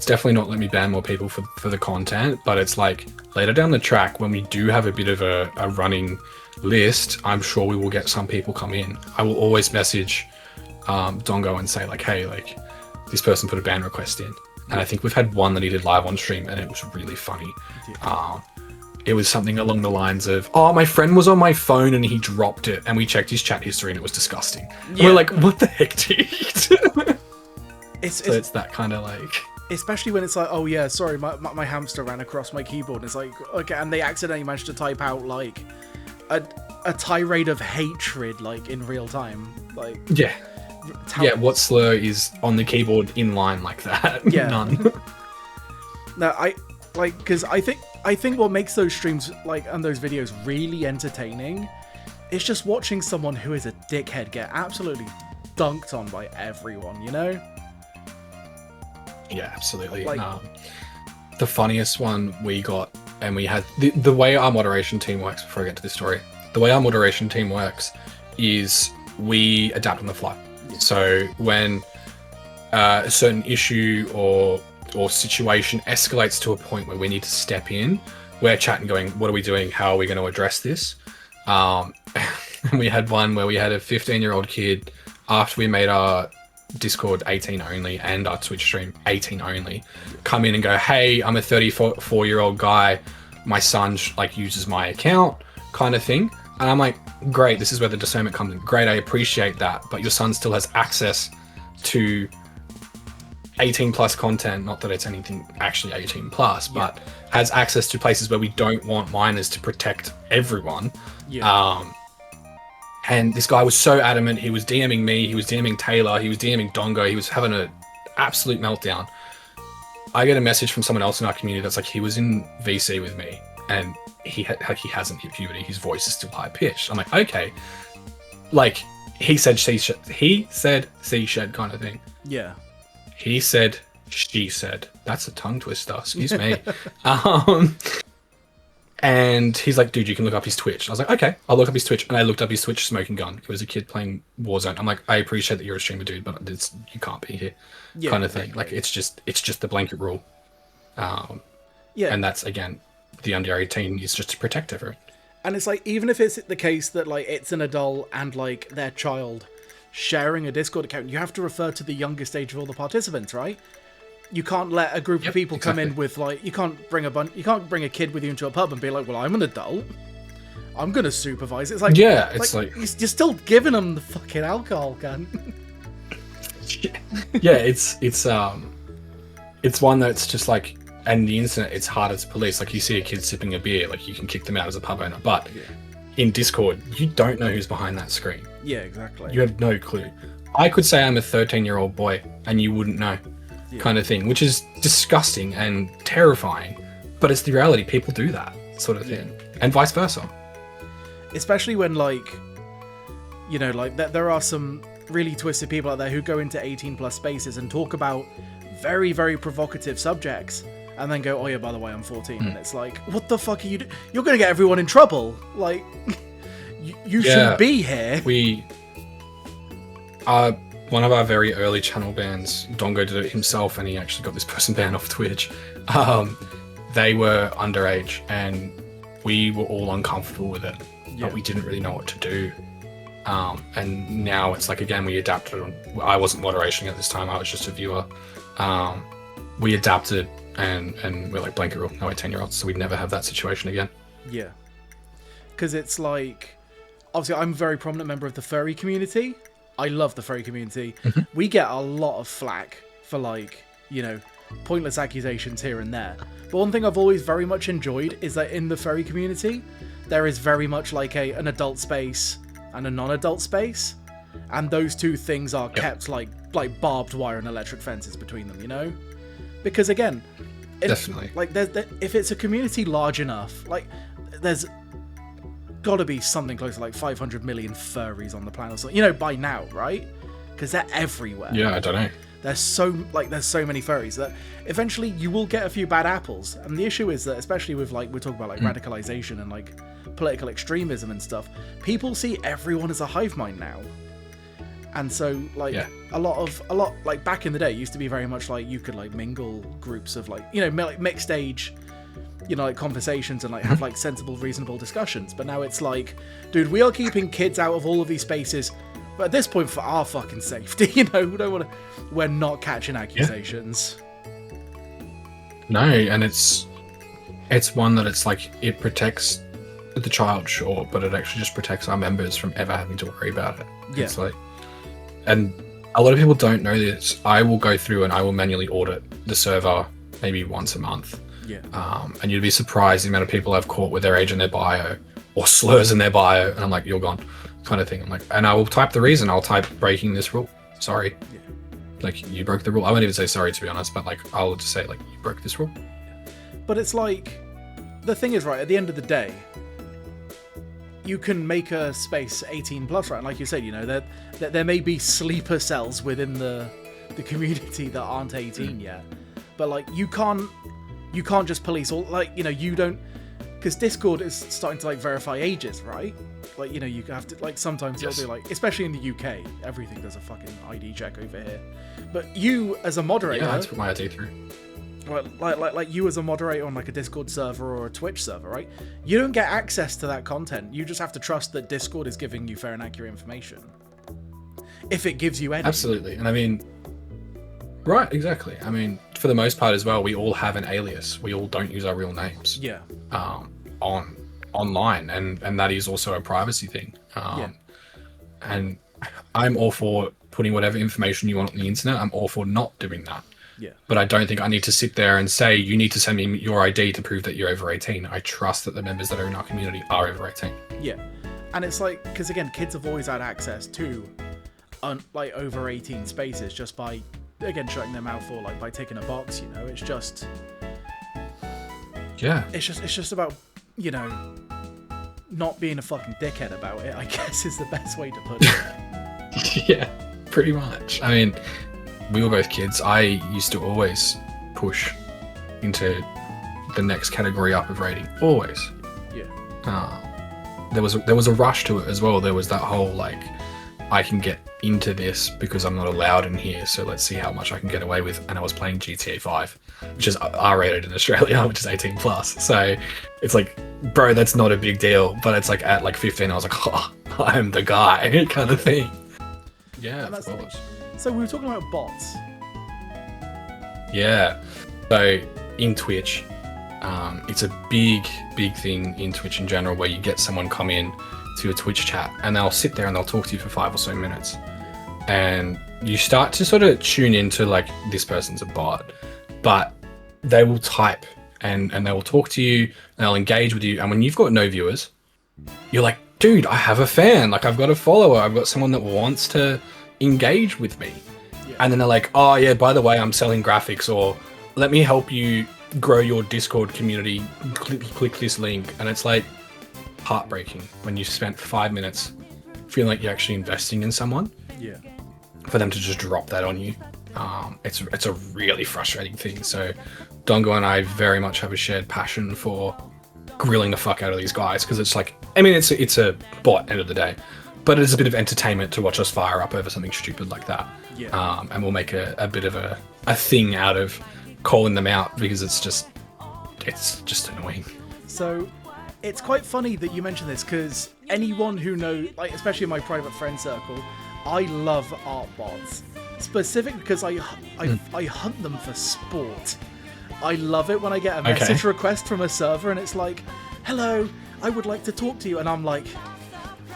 definitely not let me ban more people for the content, but it's like later down the track, when we do have a bit of a running list, I'm sure we will get some people come in. I will always message Dongo and say like, hey, like, this person put a ban request in. And I think we've had one that he did live on stream, and it was really funny. Yeah. It was something along the lines of, oh, my friend was on my phone and he dropped it, and we checked his chat history and it was disgusting. Yeah. And we're like, what the heck, dude? It's that kind of like... Especially when it's like, oh yeah, sorry, my hamster ran across my keyboard. And it's like, okay, and they accidentally managed to type out like a tirade of hatred, like in real time. Like, yeah. Yeah, what slur is on the keyboard in line like that? Yeah. None. No, because I think what makes those streams, like, and those videos really entertaining is just watching someone who is a dickhead get absolutely dunked on by everyone, you know? Yeah, absolutely. Like, the funniest one we got, and we had, the way our moderation team works, before I get to this story, the way our moderation team works is we adapt on the fly. So when a certain issue or situation escalates to a point where we need to step in, we're chatting going, what are we doing? How are we going to address this? And we had one where we had a 15-year-old kid, after we made our Discord 18 only and our Twitch stream 18 only, come in and go, hey, I'm a 34-year-old guy. My son like uses my account kind of thing. And I'm like, great, this is where the discernment comes in. Great, I appreciate that, but your son still has access to 18 plus content, not that it's anything actually 18 plus, but has access to places where we don't want minors to protect everyone. And this guy was so adamant. He was DMing me, he was DMing Taylor, he was DMing Dongo, he was having an absolute meltdown. I get a message from someone else in our community that's like, he was in VC with me and he hasn't hit puberty, his voice is still high pitched. I'm like, okay, like he said she said kind of thing. Yeah. He said, she said. That's a tongue twister. Excuse me. And he's like, dude, you can look up his Twitch. I was like, okay, I'll look up his Twitch. And I looked up his Twitch smoking gun. It was a kid playing Warzone. I'm like, I appreciate that you're a streamer, dude, but you can't be here, kind of thing. Like, it's just the blanket rule. And that's, again, the under 18 is just to protect everyone. And it's like, even if it's the case that like it's an adult and like their child sharing a Discord account, you have to refer to the youngest age of all the participants, right? You can't let a group of people come in with like, you can't bring a kid with you into a pub and be like, well, I'm an adult, I'm gonna supervise. It's like, it's like you're still giving them the fucking alcohol can. It's one that's just like, and the internet, it's harder to police. Like, you see a kid sipping a beer, like you can kick them out as a pub owner, but in Discord, you don't know who's behind that screen. Yeah, exactly. You have no clue. I could say I'm a 13-year-old boy and you wouldn't know, kind of thing, which is disgusting and terrifying, but it's the reality. People do that sort of thing, and vice versa. Especially when, like, you know, like there are some really twisted people out there who go into 18 plus spaces and talk about very, very provocative subjects and then go, oh yeah, by the way, I'm 14. And it's like, what the fuck are you doing? You're going to get everyone in trouble. Like, you shouldn't be here. One of our very early channel bans, Dongo did it himself, and he actually got this person banned off Twitch. They were underage, and we were all uncomfortable with it, but we didn't really know what to do. And now it's like, again, we adapted. I wasn't moderation at this time, I was just a viewer. We adapted, and we're like, blanket rule, no 18-year-olds, so we'd never have that situation again. Yeah. Because it's like, obviously, I'm a very prominent member of the furry community. I love the furry community. We get a lot of flack for, like, you know, pointless accusations here and there. But one thing I've always very much enjoyed is that in the furry community, there is very much like an adult space and a non-adult space. And those two things are kept like barbed wire and electric fences between them, you know? Because again, definitely, like if it's a community large enough, like there's got to be something close to like 500 million furries on the planet, so, you know, by now, right? Because they're everywhere. Yeah, I don't know. There's so many furries that eventually you will get a few bad apples. And the issue is that, especially with, like, we're talking about like radicalization and like political extremism and stuff, people see everyone as a hive mind now. And so, like, a lot, like, back in the day, it used to be very much like you could, like, mingle groups of, like, you know, like, mixed age, you know, like, conversations and, like, have, like, sensible, reasonable discussions. But now it's like, dude, we are keeping kids out of all of these spaces, but at this point, for our fucking safety, you know, we're not catching accusations. No, and it's one that it's like, it protects the child, sure, but it actually just protects our members from ever having to worry about it. Yeah. It's like, and a lot of people don't know this. I will go through and I will manually audit the server maybe once a month. Yeah. And you'd be surprised the amount of people I've caught with their age in their bio or slurs in their bio, and I'm like, you're gone, kind of thing. I'm like, and I will type the reason. I'll type breaking this rule. Sorry. Yeah. Like, you broke the rule. I won't even say sorry, to be honest, but like, I'll just say, like, you broke this rule. But it's like, the thing is, right, at the end of the day, you can make a space 18 plus, right? And like you said, you know, there may be sleeper cells within the community that aren't 18 yet, but like, you can't just police all, like, you know, you don't, because Discord is starting to like verify ages, right? Like, you know, you have to, like, sometimes it'll be like, especially in the UK, everything does a fucking ID check over here. But you as a moderator, yeah, I had to put my ID through. Like you as a moderator on like a Discord server or a Twitch server, right? You don't get access to that content. You just have to trust that Discord is giving you fair and accurate information. If it gives you any. Absolutely. And I mean, right, exactly. I mean, for the most part as well, we all have an alias. We all don't use our real names. Yeah. On online, and that is also a privacy thing. And I'm all for putting whatever information you want on the internet. I'm all for not doing that. Yeah. But I don't think I need to sit there and say, you need to send me your ID to prove that you're over 18. I trust that the members that are in our community are over 18. Yeah. And it's like, because again, kids have always had access to like over 18 spaces just by, again, shutting them out for like by ticking a box, you know. It's just it's just about, you know, not being a fucking dickhead about it, I guess, is the best way to put it. Yeah, pretty much. I mean, we were both kids. I used to always push into the next category up of rating. Always. Yeah. There was a rush to it as well. There was that whole like, I can get into this because I'm not allowed in here, so let's see how much I can get away with. And I was playing GTA 5, which is R-rated in Australia, which is 18 plus. So it's like, bro, that's not a big deal. But it's like at like 15, I was like, oh, I'm the guy kind of thing. Yeah, of course. So we were talking about bots. Yeah. So in Twitch, it's a big thing in Twitch in general, where you get someone come in to a Twitch chat and they'll sit there and they'll talk to you for 5 or so minutes. And you start to sort of tune into like, this person's a bot, but they will type and they will talk to you and they'll engage with you. And when you've got no viewers, you're like, dude, I have a fan. Like, I've got a follower. I've got someone that wants to engage with me. Yeah. And then they're like, oh yeah, by the way, I'm selling graphics, or let me help you grow your Discord community. Click this link. And it's like heartbreaking when you spent 5 minutes feeling like you're actually investing in someone. Yeah. For them to just drop that on you. It's a really frustrating thing. So Dongo and I very much have a shared passion for grilling the fuck out of these guys, because it's like, I mean, it's a bot end of the day, but it's a bit of entertainment to watch us fire up over something stupid like that. Yeah. And we'll make a bit of a thing out of calling them out, because it's just annoying. So it's quite funny that you mention this, because anyone who knows, like, especially in my private friend circle, I love art bots, specifically because I hunt them for sport. I love it when I get a message request from a server and it's like, hello, I would like to talk to you, and I'm like,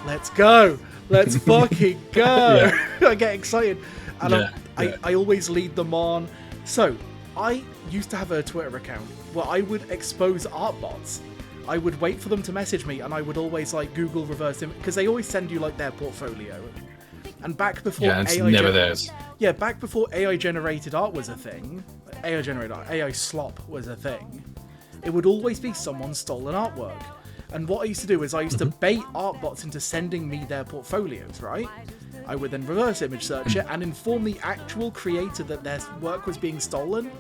let's go, let's fucking go. I get excited, and I always lead them on. So I used to have a Twitter account where I would expose art bots. I would wait for them to message me, and I would always like Google reverse them, because they always send you like their portfolio. And back before back before AI generated art was a thing, AI slop was a thing, it would always be someone's stolen artwork. And what I used to do is I used to bait art bots into sending me their portfolios, right? I would then reverse image search it and inform the actual creator that their work was being stolen,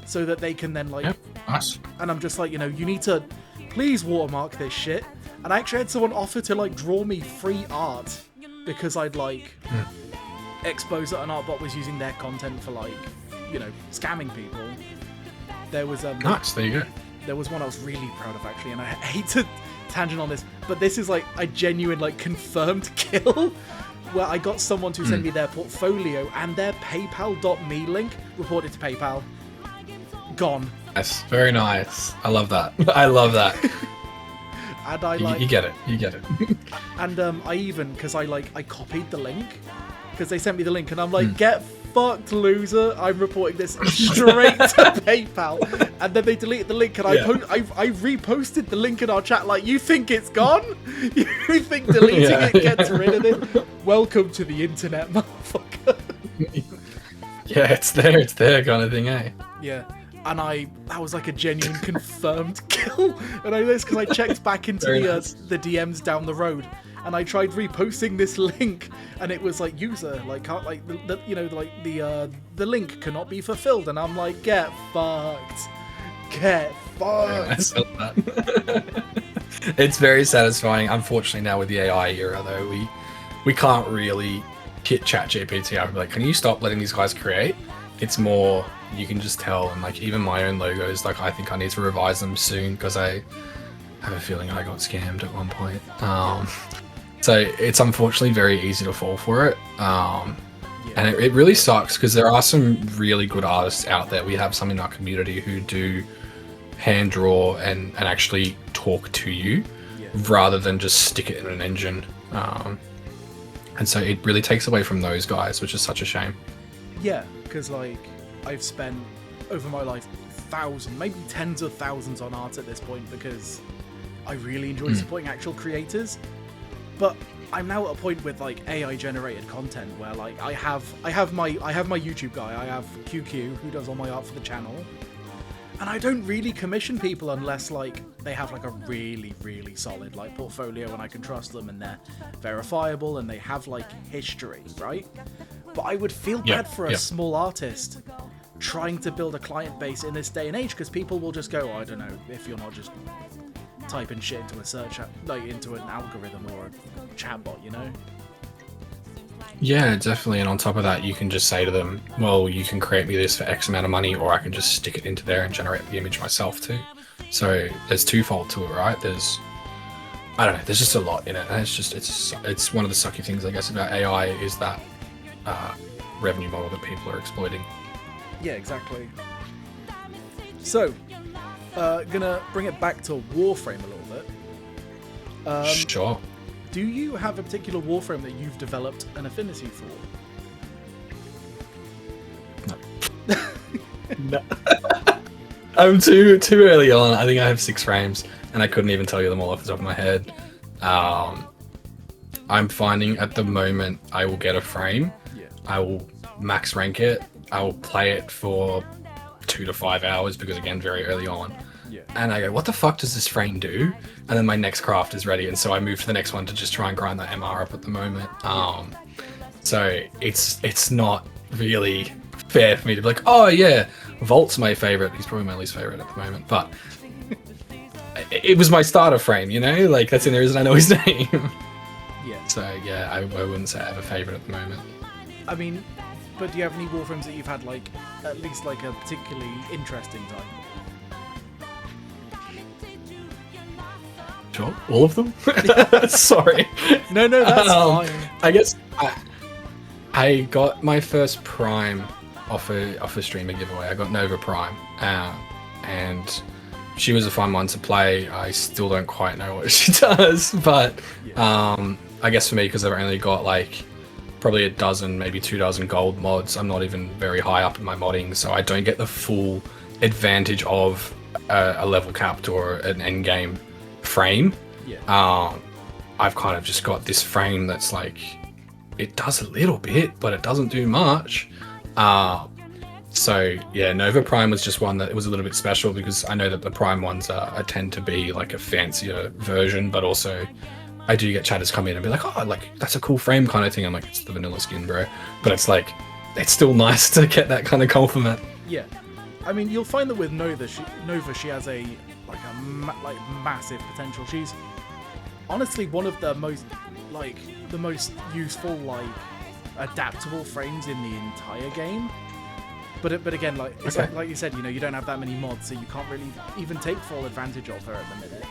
so that they can then like, nice. And I'm just like, you know, you need to please watermark this shit. And I actually had someone offer to like draw me free art because I'd like expose that an art bot was using their content for like, you know, scamming people. There was nice, there you go. There was one I was really proud of actually, and I hate to tangent on this, but this is like a genuine like confirmed kill, where I got someone to send me their portfolio and their PayPal.me link reported to PayPal. Gone. Yes, very nice. I love that. I love that. And I like, you get it. And I even, because I copied the link, because they sent me the link, and I'm like, get fucked, loser, I'm reporting this straight to PayPal. And then they deleted the link, and I reposted the link in our chat like, you think it's gone? You think deleting it gets rid of it? Welcome to the internet, motherfucker. Yeah, it's there kind of thing, eh? Yeah. And that was like a genuine confirmed kill. And I know this because I checked back into the DMs down the road, and I tried reposting this link, and it was like, user, like, can't, like, the link cannot be fulfilled. And I'm like, get fucked. Get fucked. It's very satisfying. Unfortunately, now with the AI era, though, we can't really hit ChatGPT out and be like, can you stop letting these guys create? It's more, you can just tell, and like even my own logos, like I think I need to revise them soon, because I have a feeling I got scammed at one point. So it's unfortunately very easy to fall for it. And it really sucks, because there are some really good artists out there. We have some in our community who do hand draw and actually talk to you Yeah. rather than just stick it in an engine. And so it really takes away from those guys, which is such a shame. Yeah, because like I've spent over my life thousands, maybe tens of thousands on art at this point because I really enjoy supporting actual creators. But I'm now at a point with like AI generated content where like I have my YouTube guy, I have QQ who does all my art for the channel. And I don't really commission people unless like they have like a really, really solid like portfolio and I can trust them and they're verifiable and they have like history, right? But I would feel bad for a small artist trying to build a client base in this day and age because people will just go, oh, I don't know, if you're not just typing shit into a search, like into an algorithm or a chatbot, you know? Yeah, definitely. And on top of that, you can just say to them, well, you can create me this for X amount of money, or I can just stick it into there and generate the image myself too. So there's twofold to it, right? I don't know, there's just a lot in it. And it's one of the sucky things, I guess, about AI is that revenue model that people are exploiting. Yeah, exactly. So, gonna bring it back to Warframe a little bit. Sure. Do you have a particular Warframe that you've developed an affinity for? No. I'm too early on. I think I have 6 frames, and I couldn't even tell you them all off the top of my head. I'm finding at the moment I will get a frame. Yeah. I will max rank it. I will play it for 2 to 5 hours because again, very early on. Yeah. And I go, what the fuck does this frame do? And then my next craft is ready, and so I move to the next one to just try and grind that MR up at the moment. So it's not really fair for me to be like, oh yeah, Volt's my favorite. He's probably my least favorite at the moment, but it was my starter frame, you know? Like that's the only reason I know his name. Yeah. So yeah, I wouldn't say I have a favorite at the moment. I mean, but do you have any Warframes that you've had like at least like a particularly interesting time? Sure, all of them. Sorry. No, that's fine. I guess I got my first Prime off a streamer giveaway. I got Nova Prime, and she was a fun one to play. I still don't quite know what she does, but I guess for me, because I've only got like probably a dozen, maybe 2 dozen gold mods, I'm not even very high up in my modding, so I don't get the full advantage of a level capped or an end game frame. I've kind of just got this frame that's like, it does a little bit, but it doesn't do much. So yeah, Nova Prime was just one that it was a little bit special because I know that the Prime ones tend to be like a fancier version, but also I do get chatters come in and be like, oh, like that's a cool frame kind of thing. I'm like, it's the vanilla skin, bro. But it's like, it's still nice to get that kind of compliment. Yeah, I mean, you'll find that with Nova, she has a massive potential. She's honestly one of the most useful adaptable frames in the entire game. But again, it's like you said, you know, you don't have that many mods, so you can't really even take full advantage of her at the minute.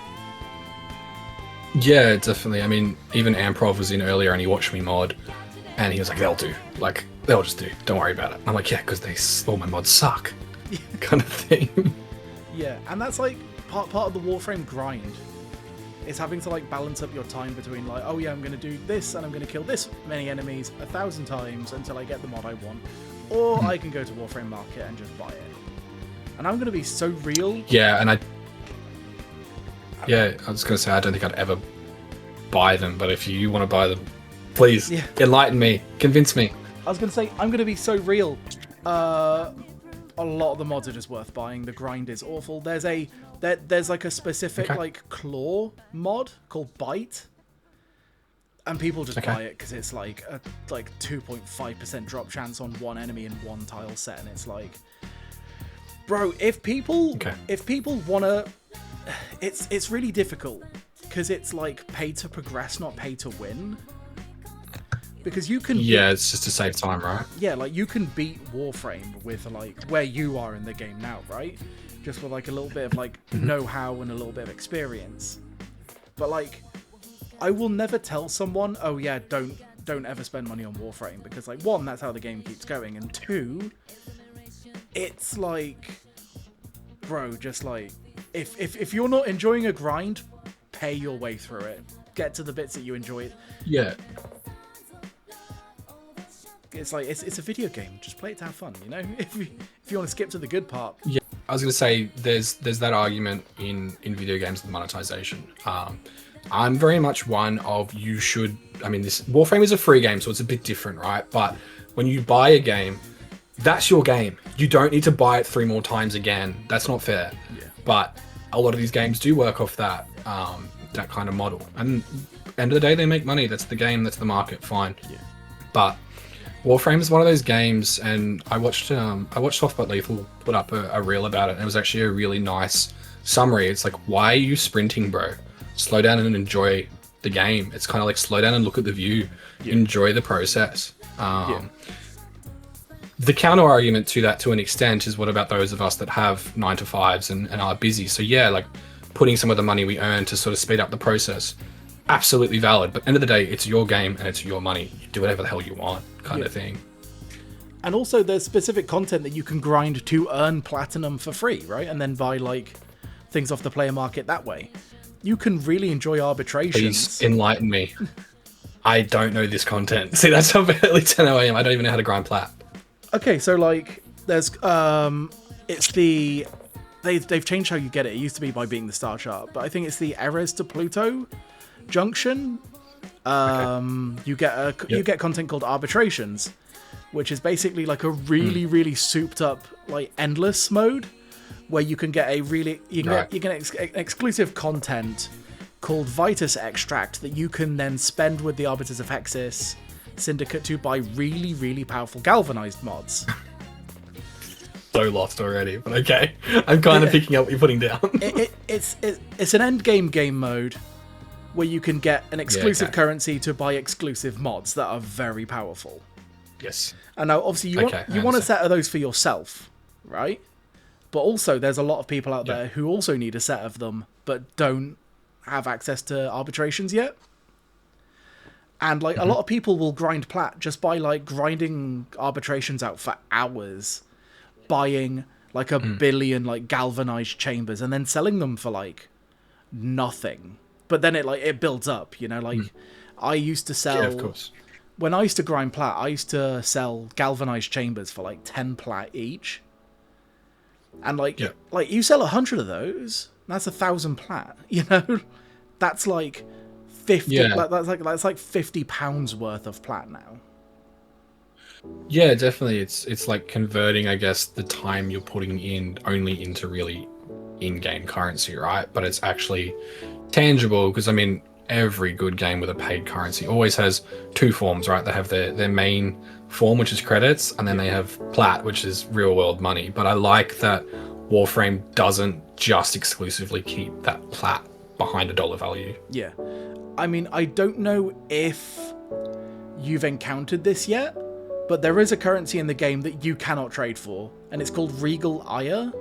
Yeah, definitely. I mean, even Amprov was in earlier and he watched me mod, and he was like, they'll do. Like, they'll just do. Don't worry about it. I'm like, yeah, because all my mods suck. Kind of thing. Yeah, and that's like part of the Warframe grind. Is having to like balance up your time between like, oh yeah, I'm going to do this and I'm going to kill this many enemies 1,000 times until I get the mod I want. Or I can go to Warframe Market and just buy it. And I'm going to be so real. Yeah, and I was going to say, I don't think I'd ever buy them, but if you want to buy them, please enlighten me, convince me. I was going to say, I'm going to be so real. A lot of the mods are just worth buying. The grind is awful. There's like a specific like claw mod called Bite. And people just buy it because it's like a 2.5% drop chance on one enemy in one tile set, and it's like, bro, if people wanna, it's really difficult because it's like pay to progress, not pay to win. Because you can it's just to save time, right? Yeah, like you can beat Warframe with like where you are in the game now, right? Just with like a little bit of like know-how and a little bit of experience. But like, I will never tell someone, oh yeah, don't ever spend money on Warframe, because like, one, that's how the game keeps going, and two, it's like, bro, just like if you're not enjoying a grind, pay your way through it. Get to the bits that you enjoy. Yeah. It's like it's a video game. Just play it to have fun, you know. If you want to skip to the good part. Yeah, I was gonna say there's that argument in video games with monetization. I'm very much one of you should. I mean, this Warframe is a free game, so it's a bit different, right? But when you buy a game, that's your game. You don't need to buy it 3 more times again. That's not fair. Yeah. But a lot of these games do work off that that kind of model. And end of the day, they make money. That's the game. That's the market. Fine. Yeah. But Warframe is one of those games, and I watched Soft But Lethal put up a reel about it, and it was actually a really nice summary. It's like, why are you sprinting, bro? Slow down and enjoy the game. It's kind of like slow down and look at the view. Yeah. Enjoy the process. The counter argument to that, to an extent, is what about those of us that have 9-to-5s and are busy? So yeah, like putting some of the money we earn to sort of speed up the process, absolutely valid. But end of the day, it's your game and it's your money. You do whatever the hell you want, kind of thing. And also, there's specific content that you can grind to earn platinum for free, right? And then buy like things off the player market that way. You can really enjoy arbitrations. Please enlighten me. I don't know this content. See, that's how barely 10 AM. I don't even know how to grind plat. Okay, so like there's it's the they've changed how you get it. It used to be by beating the star chart, but I think it's the Eres to Pluto junction. You get content called arbitrations, which is basically like a really souped up like endless mode where you can get exclusive content called Vitus Extract that you can then spend with the Arbiters of Hexis Syndicate to buy really powerful galvanized mods. So lost already, but okay. I'm kind of picking up what you're putting down. It's an end game mode where you can get an exclusive currency to buy exclusive mods that are very powerful. Yes. And now obviously you want a set of those for yourself, right? But also there's a lot of people out there who also need a set of them but don't have access to arbitrations yet. And like a lot of people will grind plat just by like grinding arbitrations out for hours, buying like a billion like galvanized chambers and then selling them for like nothing. But then it builds up, you know, like I used to sell of course. When I used to grind plat, I used to sell galvanized chambers for like 10 plat each. And like you sell 100 of those, that's 1,000 plat, you know? That's like 50 that's like £50 worth of plat now. Yeah, definitely. It's like converting, I guess, the time you're putting in only into really in-game currency, right? But it's actually tangible because, I mean, every good game with a paid currency always has 2 forms, right? They have their main form, which is credits, and then they have plat, which is real-world money. But I like that Warframe doesn't just exclusively keep that plat behind a dollar value. Yeah. I mean, I don't know if you've encountered this yet, but there is a currency in the game that you cannot trade for, and it's called Regal Ire.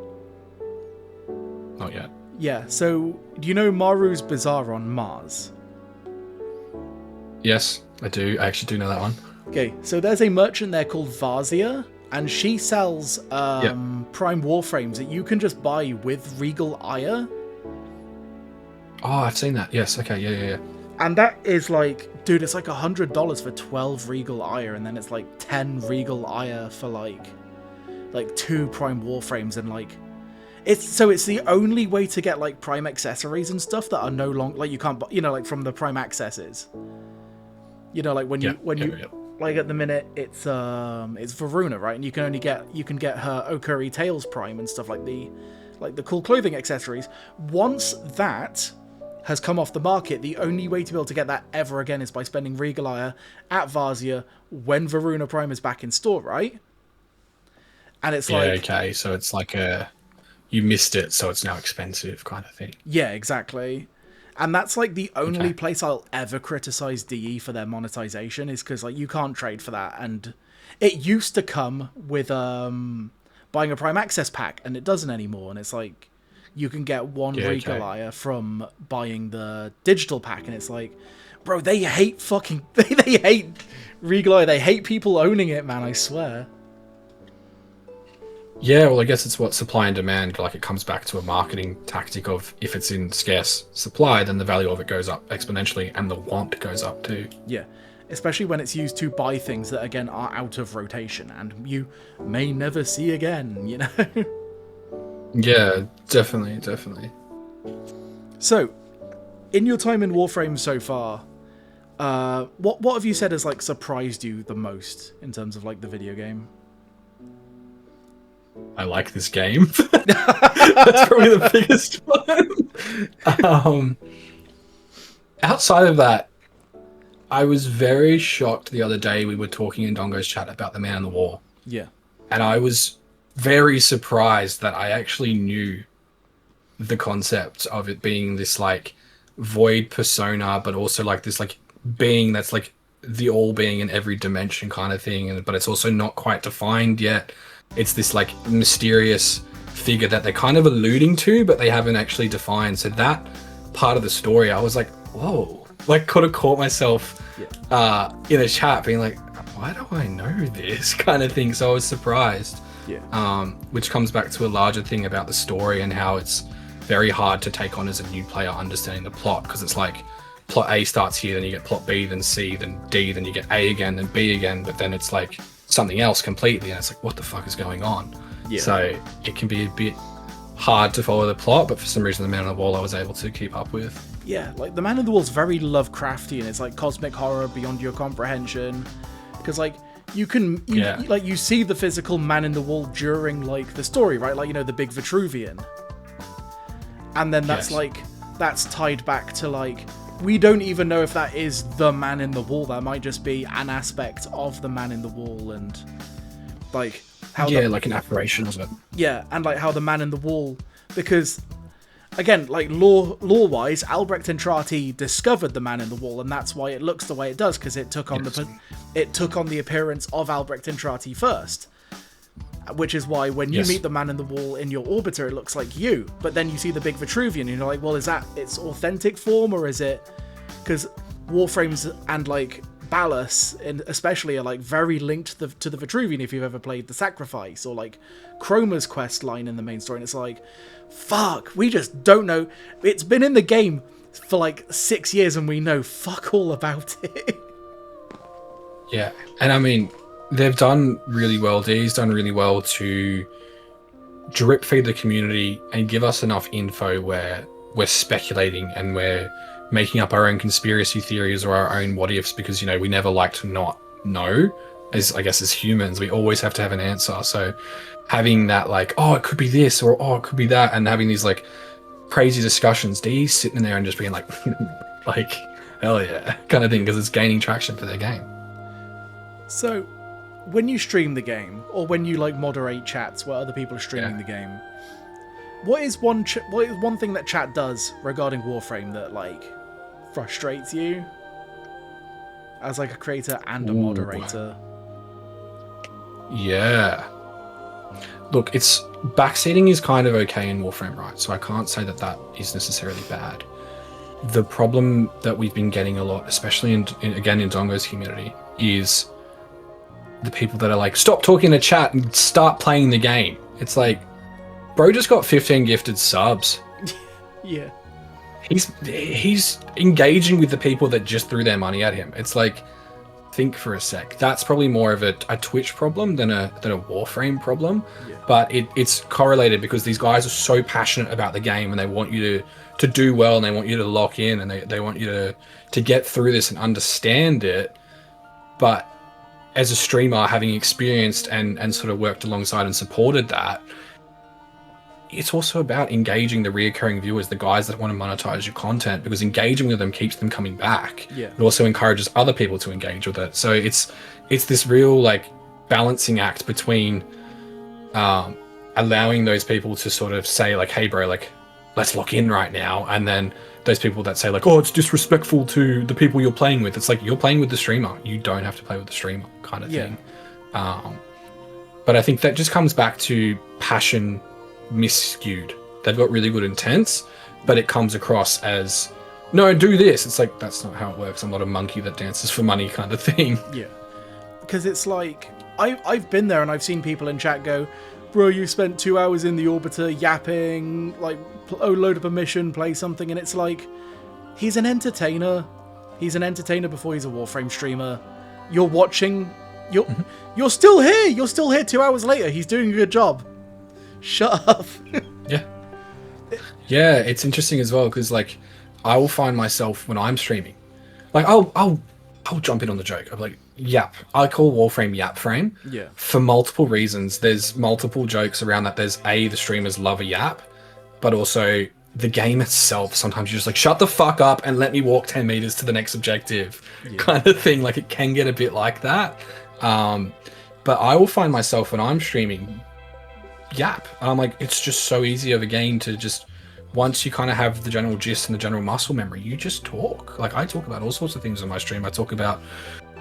Not yet. Yeah, so do you know Maru's Bazaar on Mars? Yes, I do. I actually do know that one. Okay, so there's a merchant there called Vazia, and she sells Prime Warframes that you can just buy with Regal Ire. Oh, I've seen that. Yes, okay, yeah. And that is like, dude, it's like $100 for 12 Regal Ire, and then it's like 10 Regal Ire for like 2 Prime Warframes, and like it's the only way to get like Prime accessories and stuff that are no longer like you can't, you know, like from the Prime accesses. You know, like when you like at the minute it's Varuna, right? And you can get her Okuri Tails Prime and stuff like the cool clothing accessories. Once that has come off the market, the only way to be able to get that ever again is by spending Regal Ire at Vazia when Varuna Prime is back in store, right? And it's okay, so it's like you missed it, so it's now expensive kind of thing. Yeah, exactly. And that's like the only place I'll ever criticize DE for their monetization is because like you can't trade for that, and it used to come with buying a Prime Access pack, and it doesn't anymore, and it's like you can get one Regal Ire from buying the digital pack, and it's like, bro, they hate they hate Regal Ire, they hate people owning it, man, I swear. Yeah, well, I guess it's what supply and demand, like it comes back to a marketing tactic of if it's in scarce supply, then the value of it goes up exponentially and the want goes up too. Yeah. Especially when it's used to buy things that, again, are out of rotation and you may never see again, you know? Yeah, definitely, definitely. So, in your time in Warframe so far, what have you said has, like, surprised you the most in terms of, like, the video game? I like this game. That's probably the biggest one. Outside of that, I was very shocked the other day. We were talking in Dongo's chat about the Man in the Wall. Yeah. And I was very surprised that I actually knew the concept of it being this like void persona, but also like this like being that's like the all being in every dimension kind of thing. But it's also not quite defined yet. It's this like mysterious figure that they're kind of alluding to, but they haven't actually defined. So that part of the story, I was like, whoa, like could have caught myself in a chat being like, why do I know this kind of thing? So I was surprised. Yeah. Which comes back to a larger thing about the story and how it's very hard to take on as a new player understanding the plot, because it's like plot A starts here, then you get plot B, then C, then D, then you get A again, then B again, but then it's like something else completely, and it's like, what the fuck is going on? Yeah. So it can be a bit hard to follow the plot, but for some reason the Man on the Wall I was able to keep up with. Yeah, like the Man in the Wall's very Lovecraftian. It's like cosmic horror beyond your comprehension, because like you see the physical Man in the Wall during like the story, right? Like, you know, the big Vitruvian, and then that's that's tied back to like, we don't even know if that is the Man in the Wall. That might just be an aspect of the Man in the Wall, and like how like an apparition of it. Yeah, and like how the Man in the Wall, because again, like lore-wise, Albrecht and Trati discovered the Man in the Wall, and that's why it looks the way it does, because it took on the appearance of Albrecht and Trati first. Which is why when you meet the Man in the Wall in your orbiter, it looks like you. But then you see the big Vitruvian, and you're like, well, is that its authentic form, or is it... Because Warframes and, like, Ballas, especially, are, like, very linked to the Vitruvian, if you've ever played The Sacrifice, or, like, Chroma's quest line in the main story. And it's like, fuck, we just don't know. It's been in the game for, like, 6 years, and we know fuck all about it. Yeah, and I mean... They've done really well. Dee's done really well to drip feed the community and give us enough info where we're speculating and we're making up our own conspiracy theories or our own what ifs, because, you know, we never like to not know. As I guess as humans, we always have to have an answer. So having that like, oh, it could be this, or oh, it could be that, and having these like crazy discussions, Dee's sitting there and just being like, like hell yeah, kind of thing, because it's gaining traction for their game. So, when you stream the game, or when you like moderate chats where other people are streaming the game, what is one thing that chat does regarding Warframe that like frustrates you as like a creator and a moderator? Yeah. Look, it's backseating is kind of okay in Warframe, right? So I can't say that that is necessarily bad. The problem that we've been getting a lot, especially in Dongo's community, is the people that are like, stop talking to chat and start playing the game. It's like, bro just got 15 gifted subs. Yeah. He's engaging with the people that just threw their money at him. It's like, think for a sec. That's probably more of a Twitch problem than a Warframe problem. Yeah. But it's correlated, because these guys are so passionate about the game and they want you to do well, and they want you to lock in, and they want you to get through this and understand it. But as a streamer, having experienced and sort of worked alongside and supported that, it's also about engaging the reoccurring viewers, the guys that want to monetize your content, because engaging with them keeps them coming back. Yeah. It also encourages other people to engage with it. So it's this real like balancing act between allowing those people to sort of say like, hey bro, like let's lock in right now, and then those people that say like, oh, it's disrespectful to the people you're playing with. It's like, you're playing with the streamer. You don't have to play with the streamer kind of thing. But I think that just comes back to passion misskewed. They've got really good intents, but it comes across as, no, do this. It's like, that's not how it works. I'm not a monkey that dances for money kind of thing. Yeah. Because it's like, I've been there and I've seen people in chat go, bro, you spent 2 hours in the orbiter yapping, like, load up a mission, play something, and it's like, he's an entertainer. He's an entertainer before he's a Warframe streamer. You're watching, you're still here. You're still here 2 hours later. He's doing a good job. Shut up. Yeah. Yeah, it's interesting as well, because, like, I will find myself when I'm streaming, like, I'll jump in on the joke. I'm like, yap. I call Warframe Yap Frame. Yeah. For multiple reasons. There's multiple jokes around that. There's the streamers love a yap, but also the game itself. Sometimes you're just like, shut the fuck up and let me walk 10 meters to the next objective, kind of thing. Like, it can get a bit like that. But I will find myself when I'm streaming yap. And I'm like, it's just so easy of a game to just, once you kind of have the general gist and the general muscle memory, you just talk. Like, I talk about all sorts of things on my stream. I talk about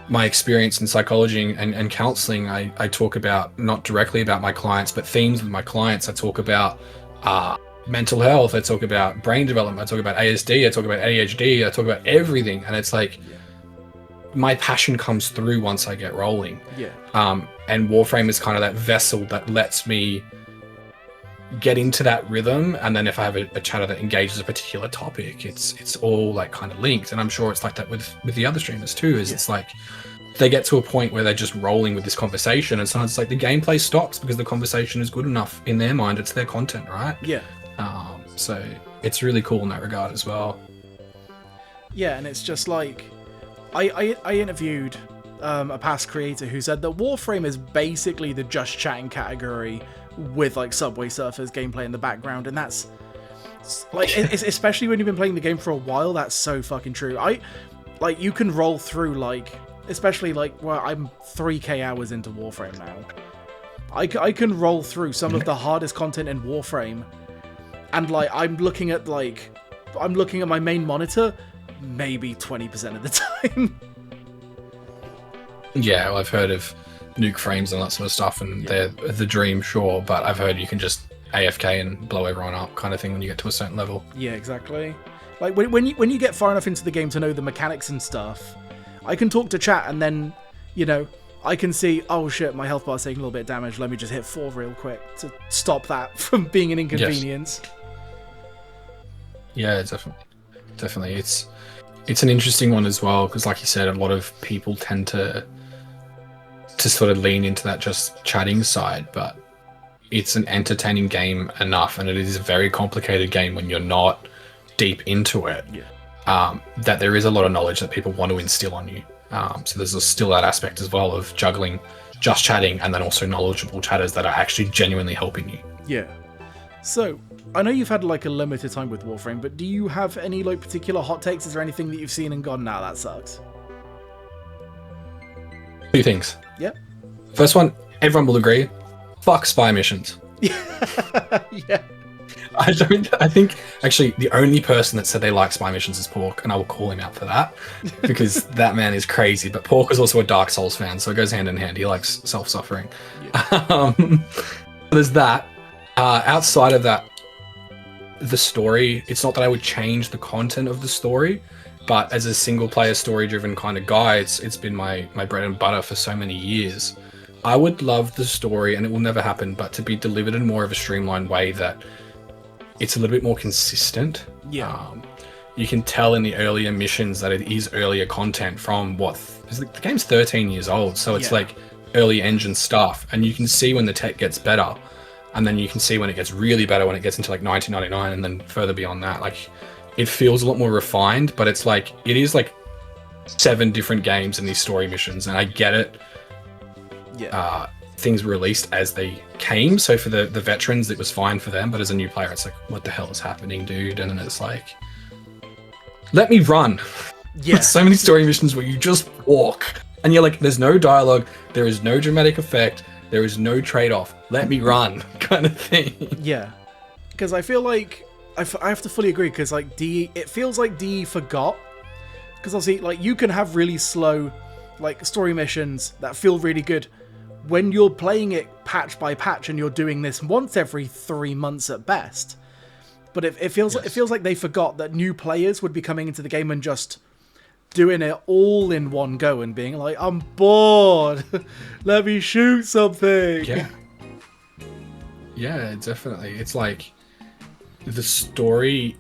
my experience in psychology and counseling. I talk about, not directly about my clients, but themes with my clients. I talk about mental health. I talk about brain development. I talk about ASD. I talk about ADHD. I talk about everything. And it's like, my passion comes through once I get rolling. Yeah. And Warframe is kind of that vessel that lets me get into that rhythm, and then if I have a chatter that engages a particular topic, it's all like kind of linked. And I'm sure it's like that with the other streamers too, is it's like they get to a point where they're just rolling with this conversation, and sometimes it's like the gameplay stops because the conversation is good enough in their mind. It's their content, right? Yeah. So it's really cool in that regard as well. Yeah, and it's just like, I interviewed a past creator who said that Warframe is basically the just chatting category with like Subway Surfers gameplay in the background, and that's like, especially when you've been playing the game for a while, that's so fucking true. Like, you can roll through, like, especially like, well, I'm 3k hours into Warframe now. I can roll through some of the hardest content in Warframe, and like, I'm looking at my main monitor maybe 20% of the time. Yeah, well, I've heard of nuke frames and that sort of stuff, and they're the dream, sure, but I've heard you can just AFK and blow everyone up, kind of thing, when you get to a certain level. Yeah, exactly. Like, when you get far enough into the game to know the mechanics and stuff, I can talk to chat, and then, you know, I can see, oh shit, my health bar's taking a little bit of damage, let me just hit 4 real quick to stop that from being an inconvenience. Yes. Yeah, definitely. It's an interesting one as well, because like you said, a lot of people tend to sort of lean into that just chatting side, but it's an entertaining game enough, and it is a very complicated game when you're not deep into it, that there is a lot of knowledge that people want to instill on you. So there's still that aspect as well of juggling just chatting and then also knowledgeable chatters that are actually genuinely helping you. Yeah. So, I know you've had like a limited time with Warframe, but do you have any like particular hot takes? Is there anything that you've seen and gone, nah, that sucks? 2 things. Yep. First one, everyone will agree, fuck spy missions. Yeah. I think actually the only person that said they like spy missions is Pork, and I will call him out for that, because that man is crazy. But Pork is also a Dark Souls fan, so it goes hand in hand. He likes self-suffering. Yeah. There's that. Outside of that, the story, it's not that I would change the content of the story, but as a single-player story-driven kind of guy, it's been my bread and butter for so many years. I would love the story, and it will never happen, but to be delivered in more of a streamlined way that it's a little bit more consistent. Yeah. You can tell in the earlier missions that it is earlier content from the game's 13 years old, so it's like early engine stuff, and you can see when the tech gets better, and then you can see when it gets really better when it gets into like 1999 and then further beyond that. Like, it feels a lot more refined, but it's like, it is like 7 different games in these story missions, and I get it. Yeah. Things were released as they came, so for the veterans it was fine for them, but as a new player it's like, what the hell is happening, dude? And then it's like, let me run. Yeah. There's so many story missions where you just walk and you're like, there's no dialogue, there is no dramatic effect, there is no trade-off, let me run, kind of thing. Yeah, because I feel like I have to fully agree, because like it feels like DE forgot, because obviously like you can have really slow like story missions that feel really good when you're playing it patch by patch, and you're doing this once every 3 months at best. But it feels like they forgot that new players would be coming into the game and just doing it all in one go and being like, I'm bored, let me shoot something. Yeah. Yeah, definitely. It's like the story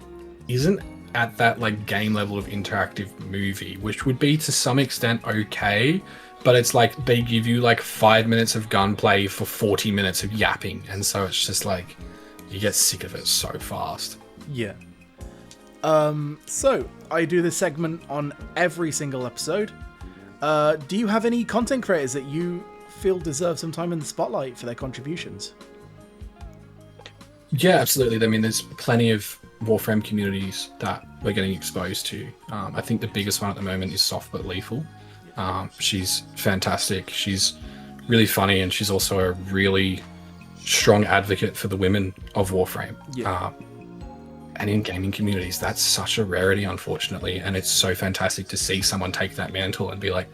isn't at that like game level of interactive movie, which would be to some extent okay, but it's like they give you like 5 minutes of gunplay for 40 minutes of yapping, and so it's just like you get sick of it so fast. Yeah. So I do this segment on every single episode. Do you have any content creators that you feel deserve some time in the spotlight for their contributions? Yeah, absolutely. I mean, there's plenty of Warframe communities that we're getting exposed to. I think the biggest one at the moment is Soft But Lethal. She's fantastic. She's really funny, and she's also a really strong advocate for the women of Warframe. Yeah. And in gaming communities, that's such a rarity, unfortunately. And it's so fantastic to see someone take that mantle and be like,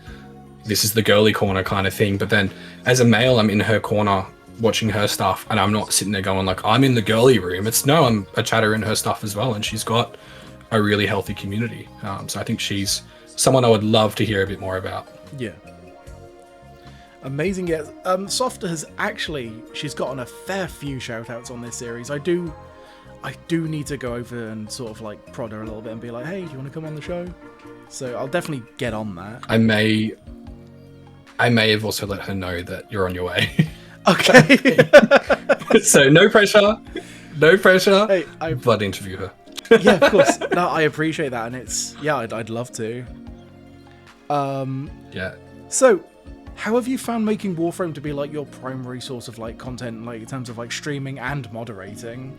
this is the girly corner kind of thing. But then as a male, I'm in her corner watching her stuff, and I'm not sitting there going like, I'm in the girly room. It's no, I'm a chatter in her stuff as well. And she's got a really healthy community. So I think she's someone I would love to hear a bit more about. Yeah. Amazing. Yeah. Softer she's gotten a fair few shout outs on this series. I do need to go over and sort of like prod her a little bit and be like, hey, do you want to come on the show? So I'll definitely get on that. I may have also let her know that you're on your way. Okay. So no pressure. Hey, but interview her. Yeah, of course. No, I appreciate that, and I'd love to. Yeah. So, how have you found making Warframe to be like your primary source of like content, like in terms of like streaming and moderating?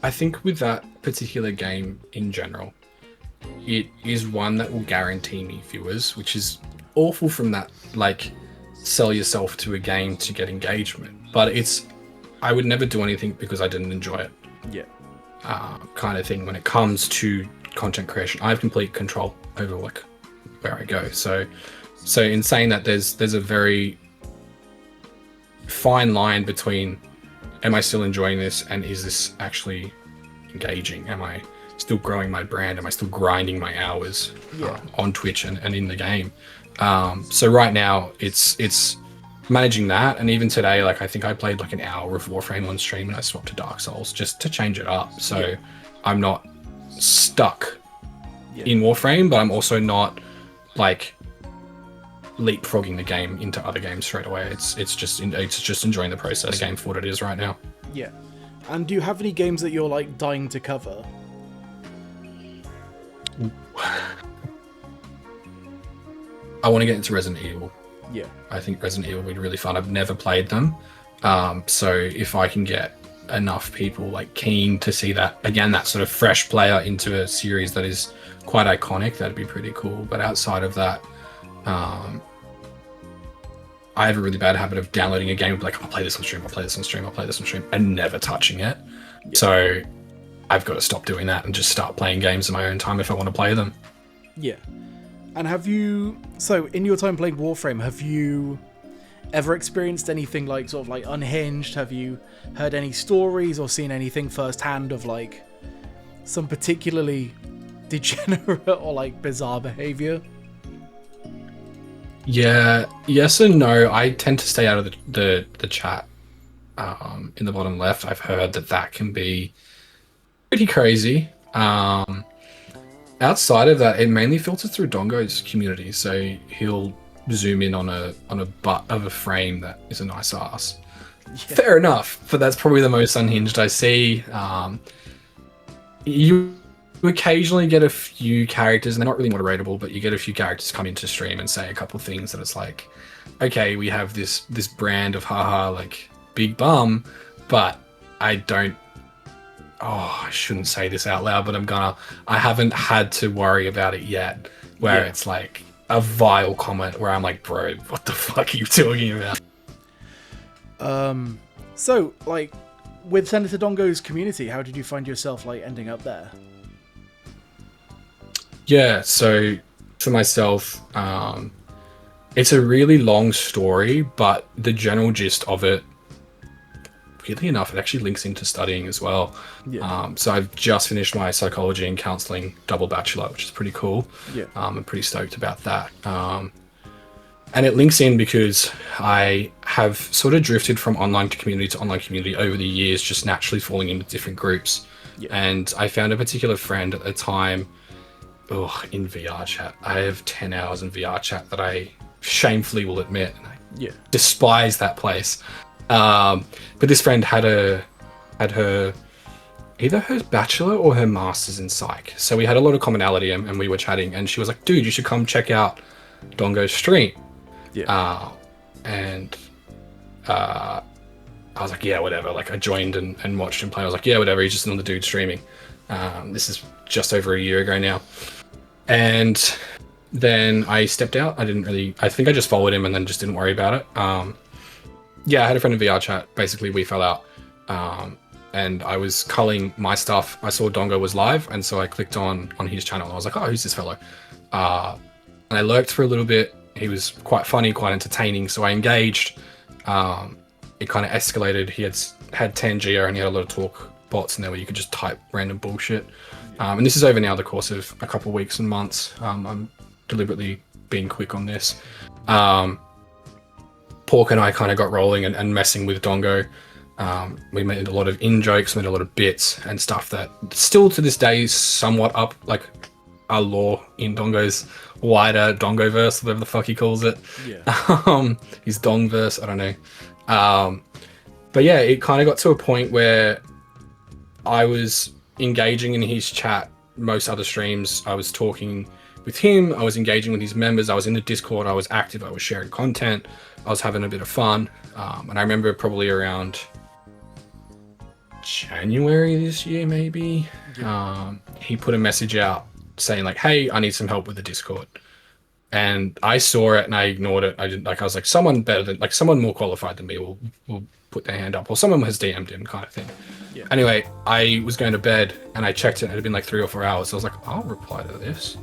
I think with that particular game in general, it is one that will guarantee me viewers, which is awful from that like sell yourself to a game to get engagement. But I would never do anything because I didn't enjoy it. Yeah. Kind of thing when it comes to content creation. I have complete control over like where I go. So in saying that, there's a very fine line between am I still enjoying this and is this actually engaging? Am I still growing my brand? Am I still grinding my hours on Twitch and in the game? So right now it's managing that, and even today, like I think I played like an hour of Warframe on stream and I swapped to Dark Souls just to change it up. So I'm not stuck in Warframe, but I'm also not like leapfrogging the game into other games straight away. It's just enjoying the process. The game for what it is right now. Yeah. And do you have any games that you're like dying to cover? I want to get into Resident Evil. Yeah. I think Resident Evil would be really fun. I've never played them. So if I can get enough people like keen to see that, again, that sort of fresh player into a series that is quite iconic, that'd be pretty cool. But outside of that, I have a really bad habit of downloading a game, like I'll play this on stream, and never touching it. Yeah. So I've got to stop doing that and just start playing games in my own time if I want to play them. Yeah. And so in your time playing Warframe, have you ever experienced anything like sort of like unhinged? Have you heard any stories or seen anything firsthand of like some particularly degenerate or like bizarre behavior? Yeah, yes and no. I tend to stay out of the chat in the bottom left. I've heard that can be pretty crazy. Outside of that, it mainly filters through Dongo's community, so he'll zoom in on a butt of a frame that is a nice ass. Yeah. Fair enough, but that's probably the most unhinged I see. You occasionally get a few characters, and they're not really moderatable, but you get a few characters come into stream and say a couple of things that it's like, okay, we have this brand of haha, like big bum, but I shouldn't say this out loud, but I haven't had to worry about it yet, where it's like a vile comment where I'm like, bro, what the fuck are you talking about? So like with Senator Dongo's community, how did you find yourself like ending up there? Yeah, so for myself, it's a really long story, but the general gist of it, weirdly enough, it actually links into studying as well. Yeah. So I've just finished my psychology and counseling double bachelor, which is pretty cool. Yeah. I'm pretty stoked about that. And it links in because I have sort of drifted from online community to online community over the years, just naturally falling into different groups. Yeah. And I found a particular friend at the time, in VR chat. I have 10 hours in VR chat that I shamefully will admit. And I despise that place. But this friend had either her bachelor or her master's in psych. So we had a lot of commonality, and we were chatting, and she was like, dude, you should come check out Dongo's stream. Yeah. I was like, yeah, whatever. Like, I joined and watched him play. I was like, yeah, whatever. He's just another dude streaming. This is just over a year ago now. And then I stepped out. I think I just followed him and then just didn't worry about it. I had a friend in VR chat. Basically, we fell out. And I was culling my stuff. I saw Dongo was live, and so I clicked on his channel. I was like, oh, who's this fellow? And I lurked for a little bit. He was quite funny, quite entertaining, so I engaged. It kind of escalated. He had 10 Geo, and he had a lot of talk bots in there where you could just type random bullshit. And this is over now the course of a couple of weeks and months. I'm deliberately being quick on this. Pork and I kind of got rolling and messing with Dongo. We made a lot of in-jokes, made a lot of bits and stuff that still to this day is somewhat up, like our lore in Dongo's wider Dongoverse, whatever the fuck he calls it. Yeah. His Dongverse, I don't know. But yeah, it kind of got to a point where I was engaging in his chat. Most other streams, I was talking with him, I was engaging with his members, I was in the Discord, I was active, I was sharing content, I was having a bit of fun. And I remember probably around January this year, maybe, he put a message out saying like, hey, I need some help with the Discord. And I saw it and I ignored it. I was like, someone better than, like, someone more qualified than me will put their hand up, or someone has DM'd him, kind of thing. Yeah. Anyway, I was going to bed and I checked it and it had been like 3 or 4 hours. So I was like, I'll reply to this.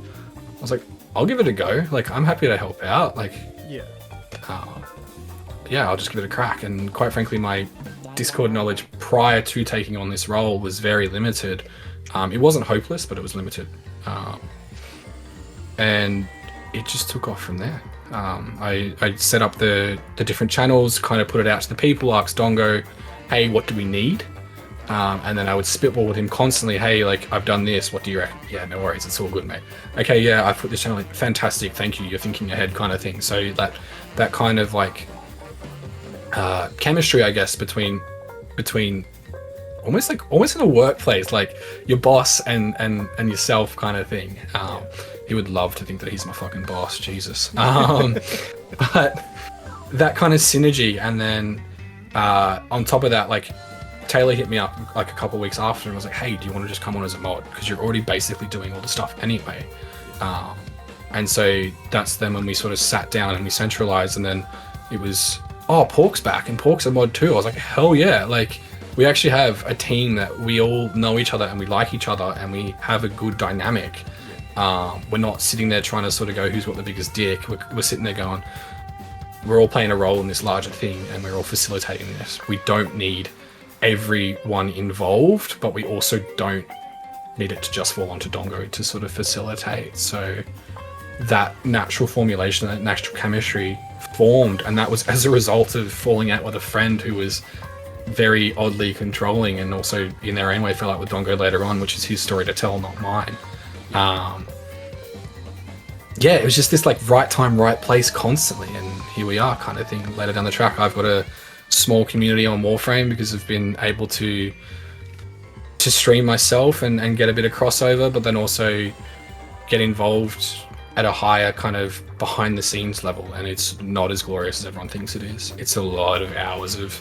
I was like, I'll give it a go. Like, I'm happy to help out. Like, I'll just give it a crack. And quite frankly, my Discord knowledge prior to taking on this role was very limited. It wasn't hopeless, but it was limited. And it just took off from there. I set up the different channels, kind of put it out to the people, asked Dongo, hey, what do we need? And then I would spitball with him constantly, hey, like, I've done this, what do you reckon? Yeah, no worries, it's all good, mate. Okay, yeah, I've put this channel, like, fantastic, thank you, you're thinking ahead, kind of thing. So that kind of, like, chemistry, I guess, between almost in a workplace, like your boss and yourself, kind of thing. He would love to think that he's my fucking boss, Jesus. But that kind of synergy, and then on top of that, like, Taylor hit me up like a couple of weeks after and was like, hey, do you want to just come on as a mod, because you're already basically doing all the stuff anyway. And so that's then when we sort of sat down and we centralized, and then it was, oh, Pork's back and Pork's a mod too. I was like, hell yeah, like, we actually have a team that we all know each other and we like each other and we have a good dynamic. We're not sitting there trying to sort of go, who's got the biggest dick. We're sitting there going, we're all playing a role in this larger thing and we're all facilitating this. We don't need everyone involved, but we also don't need it to just fall onto Dongo to sort of facilitate. So that natural formulation, that natural chemistry formed, and that was as a result of falling out with a friend who was very oddly controlling, and also in their own way fell out with Dongo later on, which is his story to tell, not mine. It was just this like right time, right place constantly, and here we are, kind of thing. Later down the track, I've got a small community on Warframe because I've been able to stream myself and get a bit of crossover, but then also get involved at a higher kind of behind the scenes level, and it's not as glorious as everyone thinks it is. It's a lot of hours of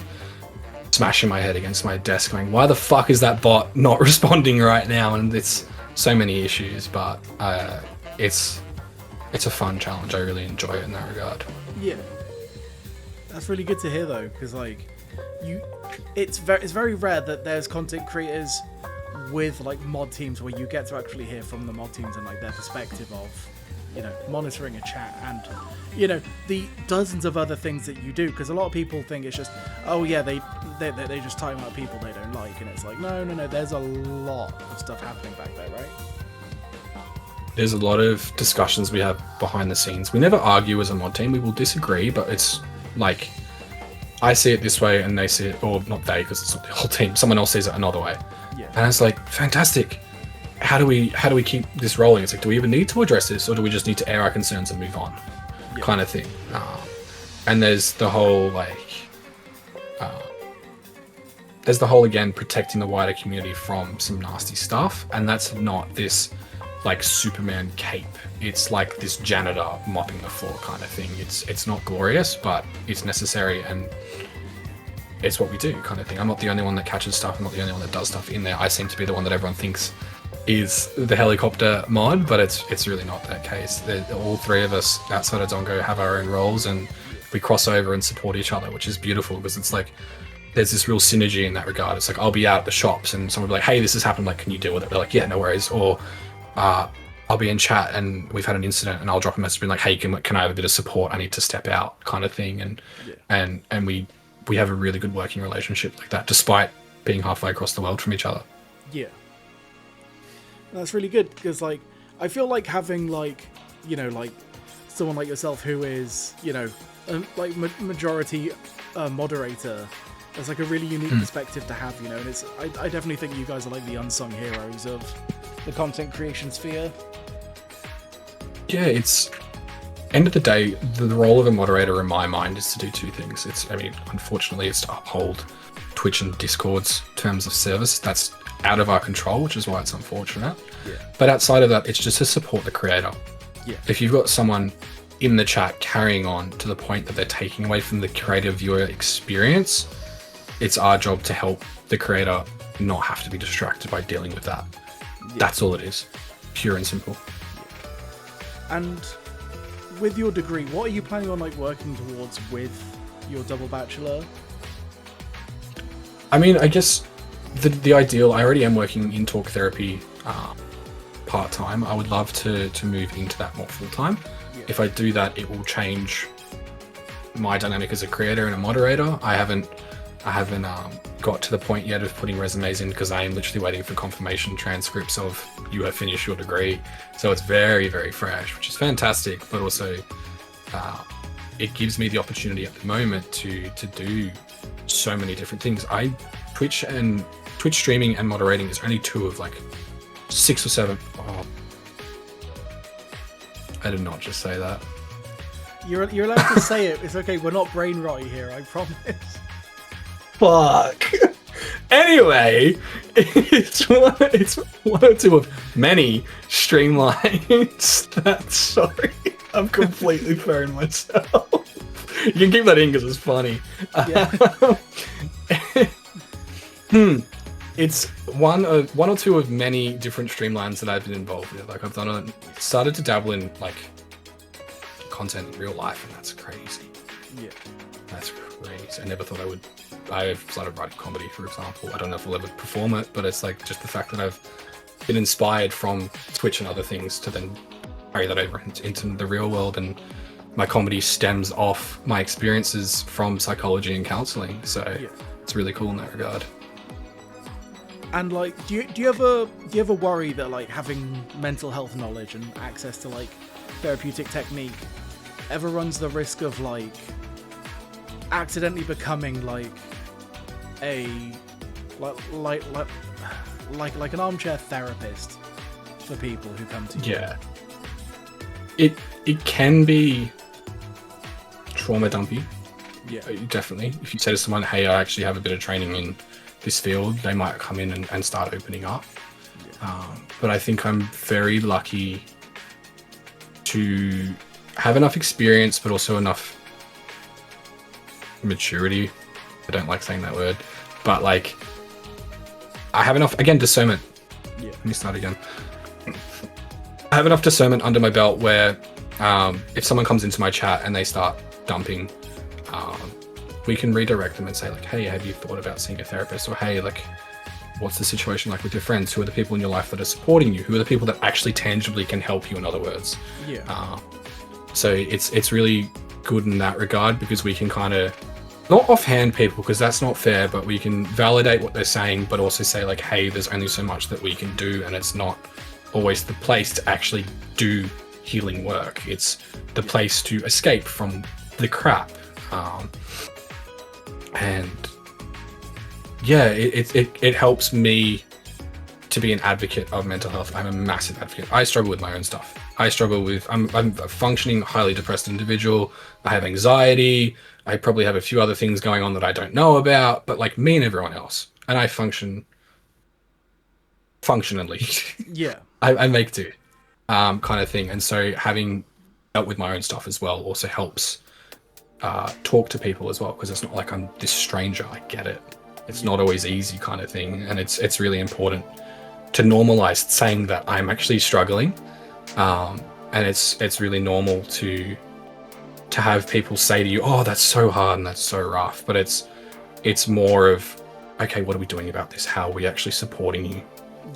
smashing my head against my desk going, why the fuck is that bot not responding right now? And it's so many issues, but it's a fun challenge. I really enjoy it in that regard. Yeah, that's really good to hear though, because like it's very rare that there's content creators with like mod teams where you get to actually hear from the mod teams and like their perspective of, you know, monitoring a chat and, you know, the dozens of other things that you do, because a lot of people think it's just, oh yeah, they just time out people they don't like, and it's like, no, there's a lot of stuff happening back there, right? there's a lot of discussions we have behind the scenes. We never argue as a mod team. We will disagree, but it's like I see it this way and they see it, or not they, because it's not the whole team. Someone else sees it another way. Yeah. And it's like, fantastic. How do we keep this rolling? It's like, do we even need to address this, or do we just need to air our concerns and move on, kind of thing? And there's the whole again protecting the wider community from some nasty stuff, and that's not this like Superman cape. It's like this janitor mopping the floor kind of thing. It's not glorious, but it's necessary, and it's what we do kind of thing. I'm not the only one that catches stuff. I'm not the only one that does stuff in there. I seem to be the one that everyone thinks is the helicopter mod, but it's really not that case. All three of us outside of Dongo have our own roles, and we cross over and support each other, which is beautiful, because it's like there's this real synergy in that regard. It's like I'll be out at the shops and someone will be like, hey, this has happened, like, can you deal with it? They're like, yeah, no worries. Or I'll be in chat and we've had an incident and I'll drop a message being like, hey, can I have a bit of support? I need to step out, kind of thing. And we have a really good working relationship like that, despite being halfway across the world from each other. Yeah. That's really good, because like I feel like having like, you know, like someone like yourself who is, you know, like majority moderator, it's like a really unique perspective to have, you know, and it's I definitely think you guys are like the unsung heroes of the content creation sphere. Yeah, it's end of the day, the role of a moderator in my mind is to do two things. Unfortunately, it's to uphold Twitch and Discord's terms of service. That's out of our control, which is why it's unfortunate. Yeah. But outside of that, it's just to support the creator. Yeah. If you've got someone in the chat carrying on to the point that they're taking away from the creator viewer experience, it's our job to help the creator not have to be distracted by dealing with that. Yeah. That's all it is. Pure and simple. And with your degree, what are you planning on like working towards with your double bachelor? I mean, I guess the ideal, I already am working in talk therapy part-time. I would love to move into that more full-time. Yeah. If I do that, it will change my dynamic as a creator and a moderator. I haven't got to the point yet of putting resumes in, because I am literally waiting for confirmation transcripts of you have finished your degree. So it's very, very fresh, which is fantastic, but also it gives me the opportunity at the moment to do so many different things. Twitch streaming and moderating is only two of like 6 or 7. Oh, I did not just say that. You're allowed to say it. It's okay. We're not brain rotty here, I promise. Fuck. Anyway, it's one or two of many streamlines. Sorry, I'm completely throwing myself. You can keep that in because it's funny. Yeah. It's one or two of many different streamlines that I've been involved with. Like I've started to dabble in like content in real life, and that's crazy. Yeah, that's crazy. I never thought I would. I've started writing comedy, for example. I don't know if I'll ever perform it, but it's like just the fact that I've been inspired from Twitch and other things to then carry that over into the real world, and my comedy stems off my experiences from psychology and counseling. So yeah, it's really cool in that regard. And like, do you ever worry that like having mental health knowledge and access to like therapeutic technique ever runs the risk of like accidentally becoming like a like an armchair therapist for people who come to you? Yeah, it can be trauma dumpy. Yeah, definitely. If you say to someone, hey, I actually have a bit of training in this field, they might come in and start opening up. Yeah. But I think I'm very lucky to have enough experience, but also enough maturity. I don't like saying that word, but like I have enough, again, discernment. Yeah. Let me start again. I have enough discernment under my belt where if someone comes into my chat and they start dumping, we can redirect them and say like, hey, have you thought about seeing a therapist? Or hey, like, what's the situation like with your friends? Who are the people in your life that are supporting you? Who are the people that actually tangibly can help you, in other words? Yeah. So it's really good in that regard, because we can kind of not offhand people, because that's not fair, but we can validate what they're saying, but also say like, hey, there's only so much that we can do, and it's not always the place to actually do healing work. It's the place to escape from the crap. And yeah, it helps me to be an advocate of mental health. I'm a massive advocate. I struggle with my own stuff. I'm a functioning, highly depressed individual. I have anxiety. I probably have a few other things going on that I don't know about, but like me and everyone else. And I function functionally. Yeah. I make do, kind of thing. And so having dealt with my own stuff as well also helps talk to people as well, because it's not like I'm this stranger. I get it. It's not always easy, kind of thing. And it's really important to normalize saying that I'm actually struggling. And it's really normal to have people say to you, oh, that's so hard and that's so rough. But it's more of, okay, what are we doing about this? How are we actually supporting you,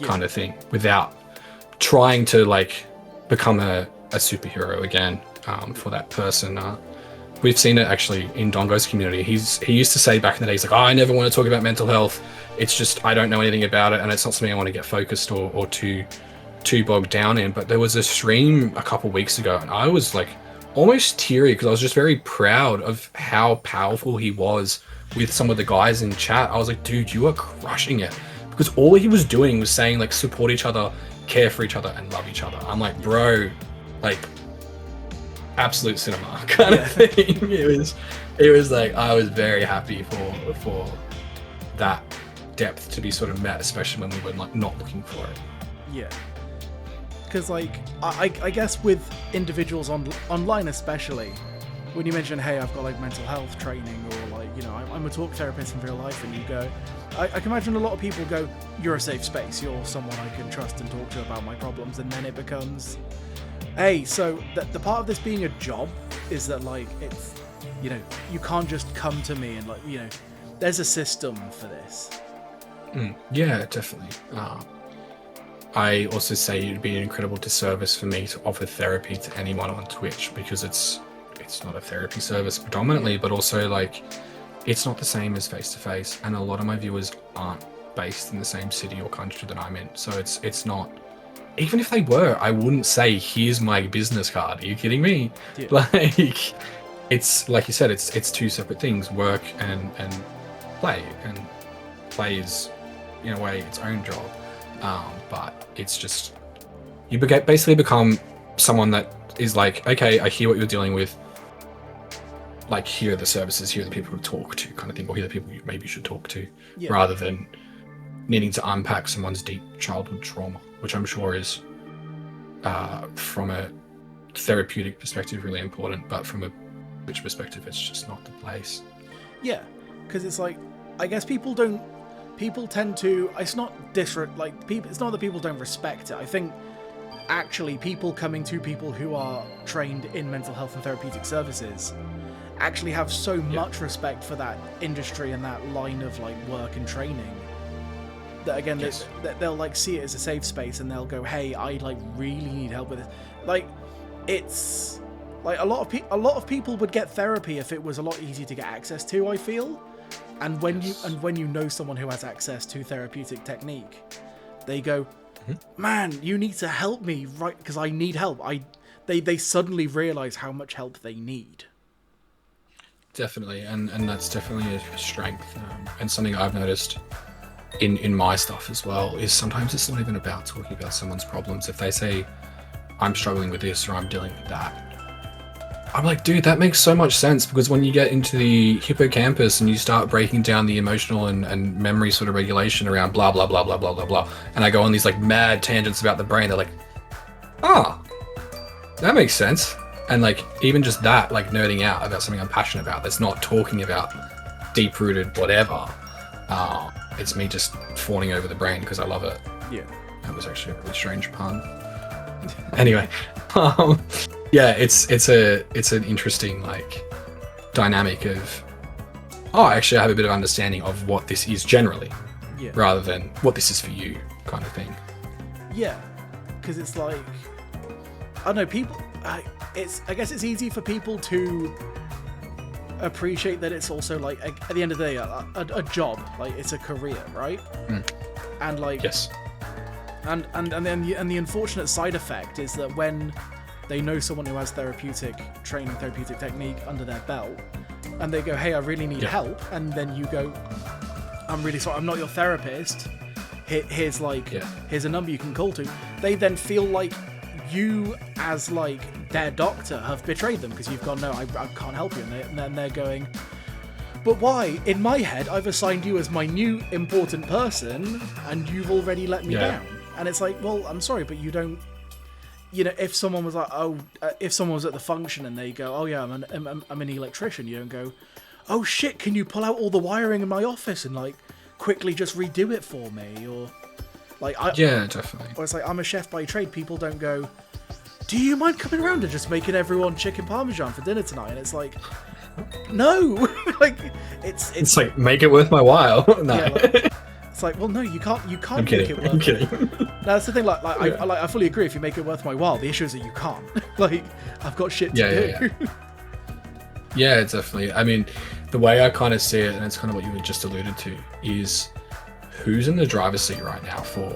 kind of thing, without trying to like become a superhero again for that person. We've seen it actually in Dongo's community. He used to say back in the day, he's like, oh, I never want to talk about mental health. It's just, I don't know anything about it, and it's not something I want to get focused or too bogged down in. But there was a stream a couple weeks ago, and I was like almost teary because I was just very proud of how powerful he was with some of the guys in chat. I was like, dude, you are crushing it. Because all he was doing was saying like, support each other, care for each other, and love each other. I'm like, bro, like absolute cinema kind of thing. It was like, I was very happy for that depth to be sort of met, especially when we were like not looking for it. Yeah. Because like I guess with individuals online especially, when you mention, hey, I've got like mental health training, or like, you know, I'm a talk therapist in real life, and you go, I can imagine a lot of people go, you're a safe space, you're someone I can trust and talk to about my problems. And then it becomes, hey, so the part of this being a job is that like, it's, you know, you can't just come to me and like, you know, there's a system for this. Yeah, definitely. I also say it'd be an incredible disservice for me to offer therapy to anyone on Twitch, because it's not a therapy service predominantly, but also like it's not the same as face-to-face, and a lot of my viewers aren't based in the same city or country that I'm in. So it's not, even if they were, I wouldn't say, here's my business card. Are you kidding me? Yeah. Like, it's like you said, it's two separate things, work and play. And play is, in a way, its own job. But it's just, you basically become someone that is like, okay, I hear what you're dealing with. Like, here are the services, here are the people to talk to, kind of thing, or here are the people you maybe should talk to, rather than needing to unpack someone's deep childhood trauma, which I'm sure is, from a therapeutic perspective, really important, but from a Twitch perspective, it's just not the place. Yeah, because it's like, I guess people tend to, it's not it's not that people don't respect it. I think actually people coming to people who are trained in mental health and therapeutic services actually have so much respect for that industry and that line of like work and training that again, that they'll like see it as a safe space, and they'll go, hey, I like really need help with this. Like, it's like a lot of people would get therapy if it was a lot easier to get access to, I feel. And when you know someone who has access to therapeutic technique, they go, man, you need to help me, right? Because I need help. They suddenly realize how much help they need. Definitely, and that's definitely a strength, and something I've noticed in my stuff as well is sometimes it's not even about talking about someone's problems. If they say, I'm struggling with this or I'm dealing with that, I'm like, dude, that makes so much sense, because when you get into the hippocampus and you start breaking down the emotional and memory sort of regulation around blah, blah, blah, blah, blah, blah, blah, and I go on these like mad tangents about the brain, they're like, that makes sense. And like, even just that, like nerding out about something I'm passionate about, that's not talking about deep-rooted whatever. It's me just fawning over the brain because I love it. Yeah. That was actually a really strange pun. Anyway, yeah, it's an interesting like dynamic of, actually I have a bit of understanding of what this is generally, rather than what this is for you, kind of thing. Yeah, because it's like, I don't know, people. I guess it's easy for people to appreciate that it's also like at the end of the day a job, like it's a career, right? And like, yes, And the unfortunate side effect is that when they know someone who has therapeutic training, therapeutic technique under their belt, and they go, hey, I really need help, and then you go, I'm really sorry, I'm not your therapist, here's a number you can call to, they then feel like you, as like their doctor, have betrayed them, because you've gone, no, I can't help you, and then they're going, but why? In my head, I've assigned you as my new important person, and you've already let me down. And it's like, well, I'm sorry, but you don't. You know, if someone was like, if someone was at the function and they go, oh yeah, I'm an electrician, you don't go, oh shit, can you pull out all the wiring in my office and like quickly just redo it for me, or like definitely. Or it's like, I'm a chef by trade. People don't go, do you mind coming around and just making everyone chicken parmesan for dinner tonight? And it's like, no, like it's like, make it worth my while. No. Yeah, it's like, well, no, you can't I'm make kidding. it worth. I'm kidding. That's the thing. I fully agree. If you make it worth my while, the issue is that you can't. Like, I've got shit to do. Yeah, definitely. I mean, the way I kind of see it, and it's kind of what you just alluded to, is who's in the driver's seat right now for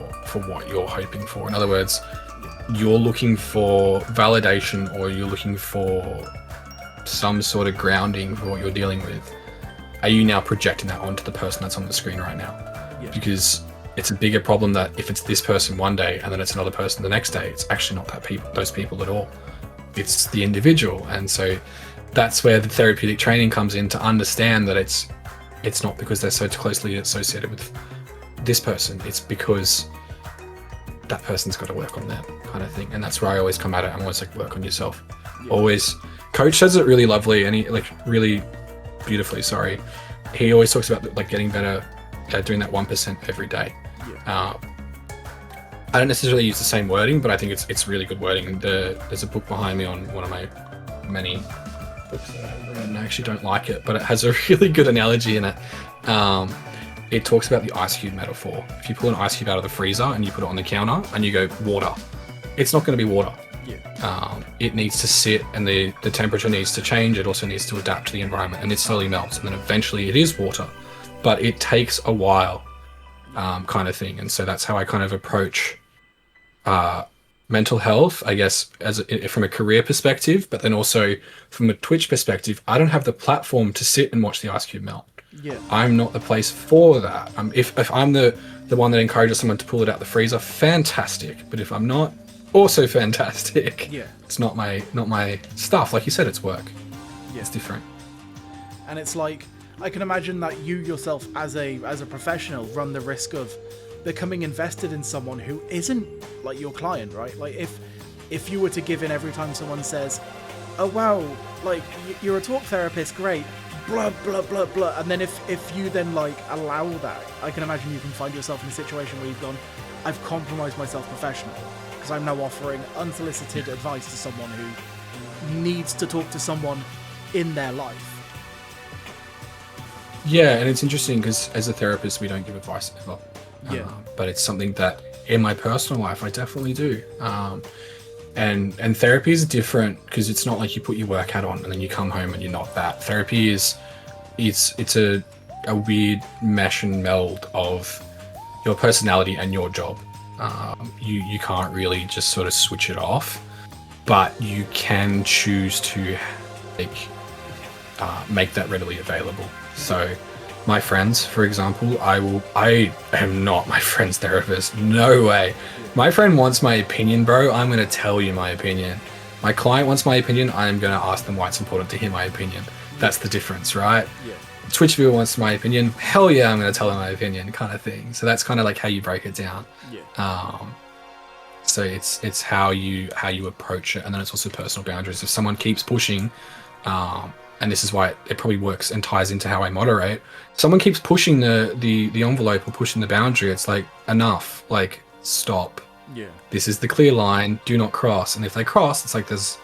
what you're hoping for. In other words, you're looking for validation, or you're looking for some sort of grounding for what you're dealing with. Are you now projecting that onto the person that's on the screen right now? Yeah. Because it's a bigger problem that if it's this person one day and then it's another person the next day, it's actually not those people at all. It's the individual. And so that's where the therapeutic training comes in, to understand that it's not because they're so closely associated with this person. It's because that person's got to work on them, kind of thing. And that's where I always come at it. I'm always like, work on yourself. Yeah. Always. Coach says it really lovely, and he really beautifully. Sorry, he always talks about like getting better at doing that 1% every day. Yeah. I don't necessarily use the same wording, but I think it's really good wording. There's a book behind me on one of my many books that I've read, and I actually don't like it, but it has a really good analogy in it. It talks about the ice cube metaphor. If you pull an ice cube out of the freezer and you put it on the counter and you go, water, it's not going to be water. Yeah. It needs to sit, and the temperature needs to change. It also needs to adapt to the environment, and it slowly melts, and then eventually it is water. But it takes a while, kind of thing. And so that's how I kind of approach mental health, I guess, from a career perspective, but then also from a Twitch perspective. I don't have the platform to sit and watch the ice cube melt. Yeah. I'm not the place for that. If I'm the one that encourages someone to pull it out the freezer, fantastic. But if I'm not, also fantastic. Yeah. It's not my stuff. Like you said, it's work. Yeah. It's different. And it's like, I can imagine that you yourself as a professional run the risk of becoming invested in someone who isn't like your client, right? Like if you were to give in every time someone says, oh wow, like you're a talk therapist, great, blah blah blah blah, and then if you then like allow that, I can imagine you can find yourself in a situation where you've gone, I've compromised myself professionally because I'm now offering unsolicited advice to someone who needs to talk to someone in their life. Yeah, and it's interesting because as a therapist, we don't give advice ever. Yeah. But it's something that in my personal life, I definitely do. And therapy is different because it's not like you put your work hat on and then you come home and you're not that. Therapy it's a weird mesh and meld of your personality and your job. You can't really just sort of switch it off, but you can choose to make that readily available. So my friends, for example, I am not my friend's therapist. No way. My friend wants my opinion, bro. I'm going to tell you my opinion. My client wants my opinion. I'm going to ask them why it's important to hear my opinion. That's the difference, right? Yeah. Twitch viewer wants my opinion. Hell yeah, I'm going to tell them my opinion, kind of thing. So that's kind of like how you break it down. Yeah. So it's how you approach it, and then it's also personal boundaries. If someone keeps pushing, and this is why it probably works and ties into how I moderate. Someone keeps pushing the envelope or pushing the boundary. It's like, enough, like stop. Yeah. This is the clear line. Do not cross. And if they cross, it's like there's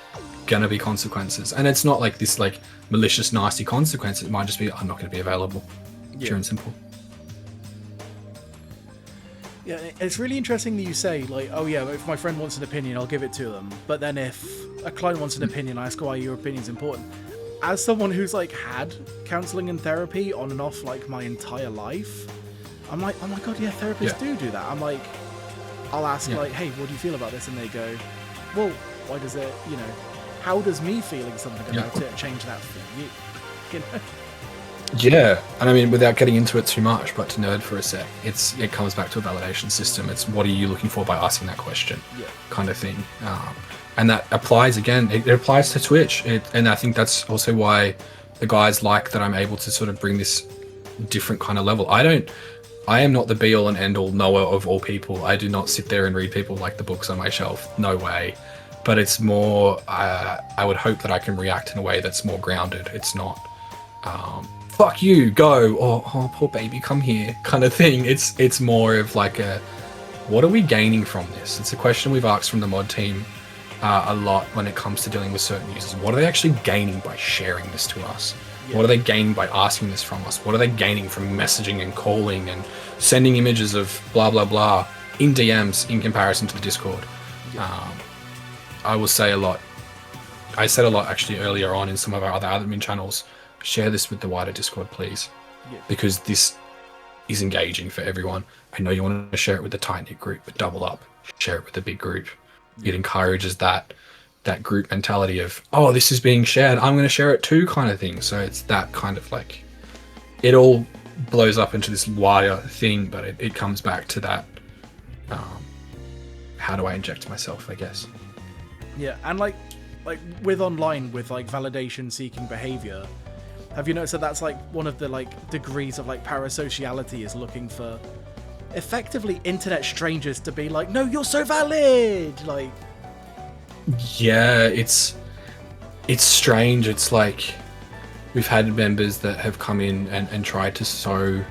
gonna be consequences. And it's not like this like malicious, nasty consequence. It might just be, I'm not going to be available. Yeah. Pure and simple. Yeah, it's really interesting that you say, like, oh yeah, if my friend wants an opinion, I'll give it to them. But then if a client wants an opinion, I ask why your opinion's important. As someone who's like had counseling and therapy on and off like my entire life, I'm like, oh my god, yeah, therapists do that. I'm like, I'll ask like, hey, what do you feel about this? And they go, well, why does it, how does me feeling something about it change that for you? You know? Yeah, and I mean, without getting into it too much, but to nerd for a sec, it comes back to a validation system. It's what are you looking for by asking that question, kind of thing. And that applies again. It applies to Twitch, and I think that's also why the guys like that I'm able to sort of bring this different kind of level. I am not the be all and end all knower of all people. I do not sit there and read people like the books on my shelf. No way. But it's more. I would hope that I can react in a way that's more grounded. It's not. Fuck you, go, or oh poor baby, come here, kind of thing. It's more of like a, what are we gaining from this? It's a question we've asked from the mod team a lot when it comes to dealing with certain users. What are they actually gaining by sharing this to us? Yeah. What are they gaining by asking this from us? What are they gaining from messaging and calling and sending images of blah blah blah in DMs in comparison to the Discord? Yeah. I will say a lot. I said a lot actually earlier on in some of our other admin channels. Share this with the wider Discord, please, because this is engaging for everyone. I know you want to share it with the tight-knit group, but double up. Share it with the big group. It encourages that group mentality of, oh, this is being shared, I'm going to share it too, kind of thing. So it's that kind of like, it all blows up into this wider thing, but it comes back to that, how do I inject myself, I guess. Yeah, and like with online, with like validation-seeking behavior, have you noticed that that's like one of the like degrees of like parasociality is looking for effectively internet strangers to be like, no, you're so valid. Like, yeah, it's strange. It's like we've had members that have come in and tried to sow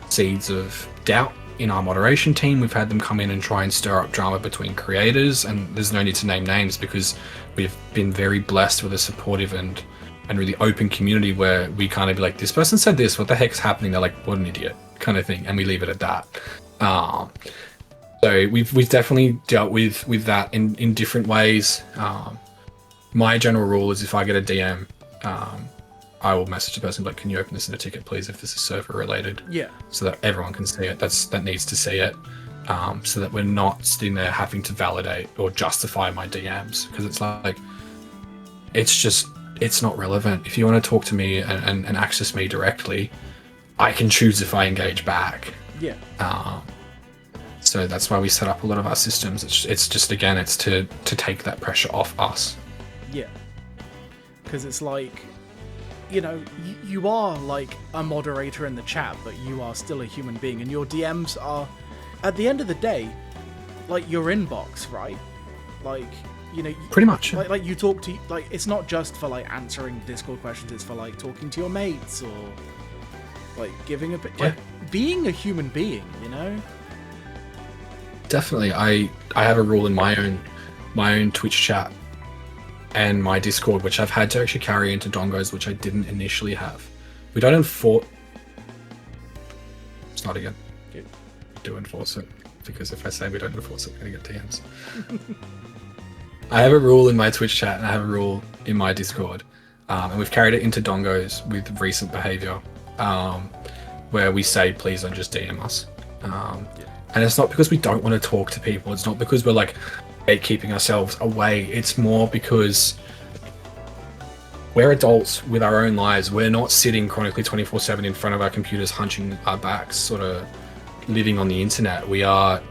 seeds of doubt in our moderation team. We've had them come in and try and stir up drama between creators, and there's no need to name names because we've been very blessed with a supportive and really open community where we kind of be like, this person said this, what the heck's happening? They're like, what an idiot, kind of thing, and we leave it at that. So we've definitely dealt with that in different ways. My general rule is if I get a DM, I will message the person like, can you open this in a ticket, please, if this is server related? Yeah. So that everyone can see it. That needs to see it. So that we're not sitting there having to validate or justify my DMs, because it's like, it's not relevant. If you want to talk to me and access me directly, I can choose if I engage back. Yeah. So that's why we set up a lot of our systems. It's just, again, it's to take that pressure off us. Yeah. Because it's like, you are like a moderator in the chat, but you are still a human being, and your DMs are, at the end of the day, like your inbox, right? Like, pretty much like you talk to, like, it's not just for like answering Discord questions, it's for like talking to your mates or like giving a bit, like being a human being, Definitely. I have a rule in my own Twitch chat and my Discord, which I've had to actually carry into Dongos, which I didn't initially have. We don't enforce. Start again. Yeah. Do enforce it, because if I say we don't enforce it, we're gonna get DMs. I have a rule in my Twitch chat and I have a rule in my Discord, and we've carried it into Dongos with recent behavior, where we say, please don't just DM us. And it's not because we don't want to talk to people. It's not because we're like keeping ourselves away. It's more because we're adults with our own lives. We're not sitting chronically 24/7 in front of our computers, hunching our backs, sort of living on the internet. We are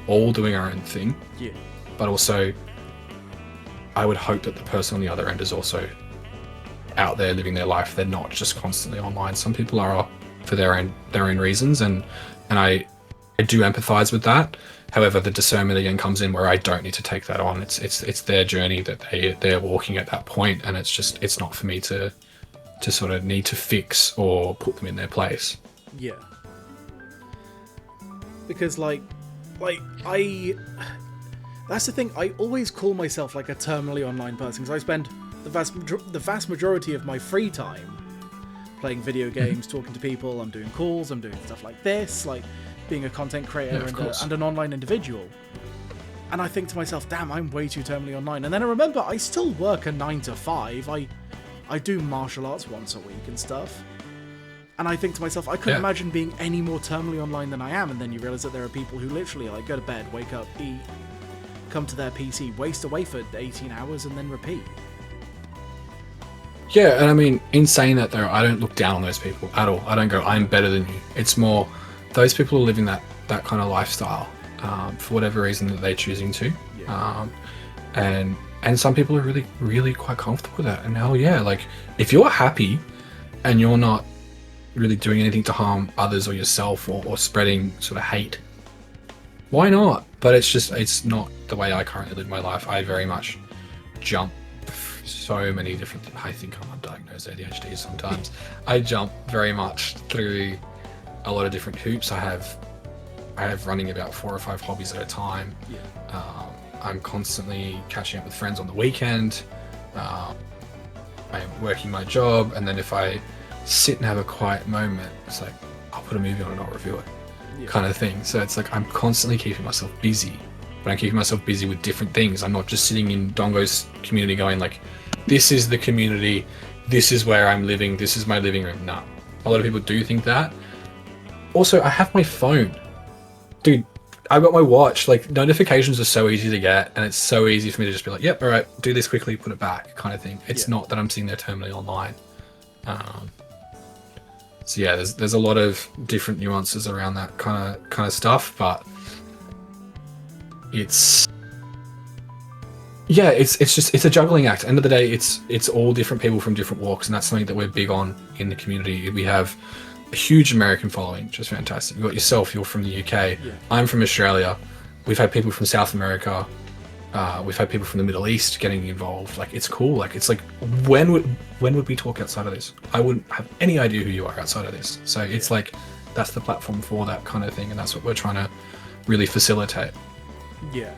all doing our own thing. Yeah. But also, I would hope that the person on the other end is also out there living their life. They're not just constantly online. Some people are for their own reasons, and I do empathize with that. However, the discernment again comes in where I don't need to take that on. It's their journey that they're walking at that point, and it's not for me to sort of need to fix or put them in their place. Yeah. Because like that's the thing. I always call myself like a terminally online person because I spend the vast majority of my free time playing video games, talking to people. I'm doing calls. I'm doing stuff like this, like being a content creator and an online individual. And I think to myself, damn, I'm way too terminally online. And then I remember I still work a 9 to 5. I do martial arts once a week and stuff. And I think to myself, I couldn't imagine being any more terminally online than I am. And then you realize that there are people who literally like go to bed, wake up, eat, come to their PC, waste away for 18 hours, and then repeat. Yeah, and I mean, in saying that though, I don't look down on those people at all. I don't go, I'm better than you. It's more, those people are living that kind of lifestyle for whatever reason that they're choosing to. Yeah. And some people are really, really quite comfortable with that. And hell yeah, like, if you're happy and you're not really doing anything to harm others or yourself or spreading sort of hate, why not? But it's not the way I currently live my life. I very much jump so many different things. I think I'm undiagnosed ADHD sometimes. I jump very much through a lot of different hoops. I have running about 4 or 5 hobbies at a time. Yeah. I'm constantly catching up with friends on the weekend. I'm working my job, and then if I sit and have a quiet moment, it's like I'll put a movie on and I'll review it, kind of thing. So it's like I'm constantly keeping myself busy, but I'm keeping myself busy with different things. I'm not just sitting in Dongo's community going like, this is the community, this is where I'm living, this is my living room. No, a lot of people do think that. Also, I have my phone, dude. I've got my watch. Like, notifications are so easy to get, and it's so easy for me to just be like, yep, all right, do this quickly, put it back, kind of thing. It's not that I'm sitting there terminally online. So yeah, there's a lot of different nuances around that kind of stuff, but it's a juggling act. End of the day, it's all different people from different walks, and that's something that we're big on in the community. We have a huge American following, which is fantastic. You've got yourself, you're from the UK. Yeah. I'm from Australia. We've had people from South America. We've had people from the Middle East getting involved. Like, it's cool. Like, it's like, when would we talk outside of this? I wouldn't have any idea who you are outside of this. So it's like, that's the platform for that kind of thing, and that's what we're trying to really facilitate. Yeah.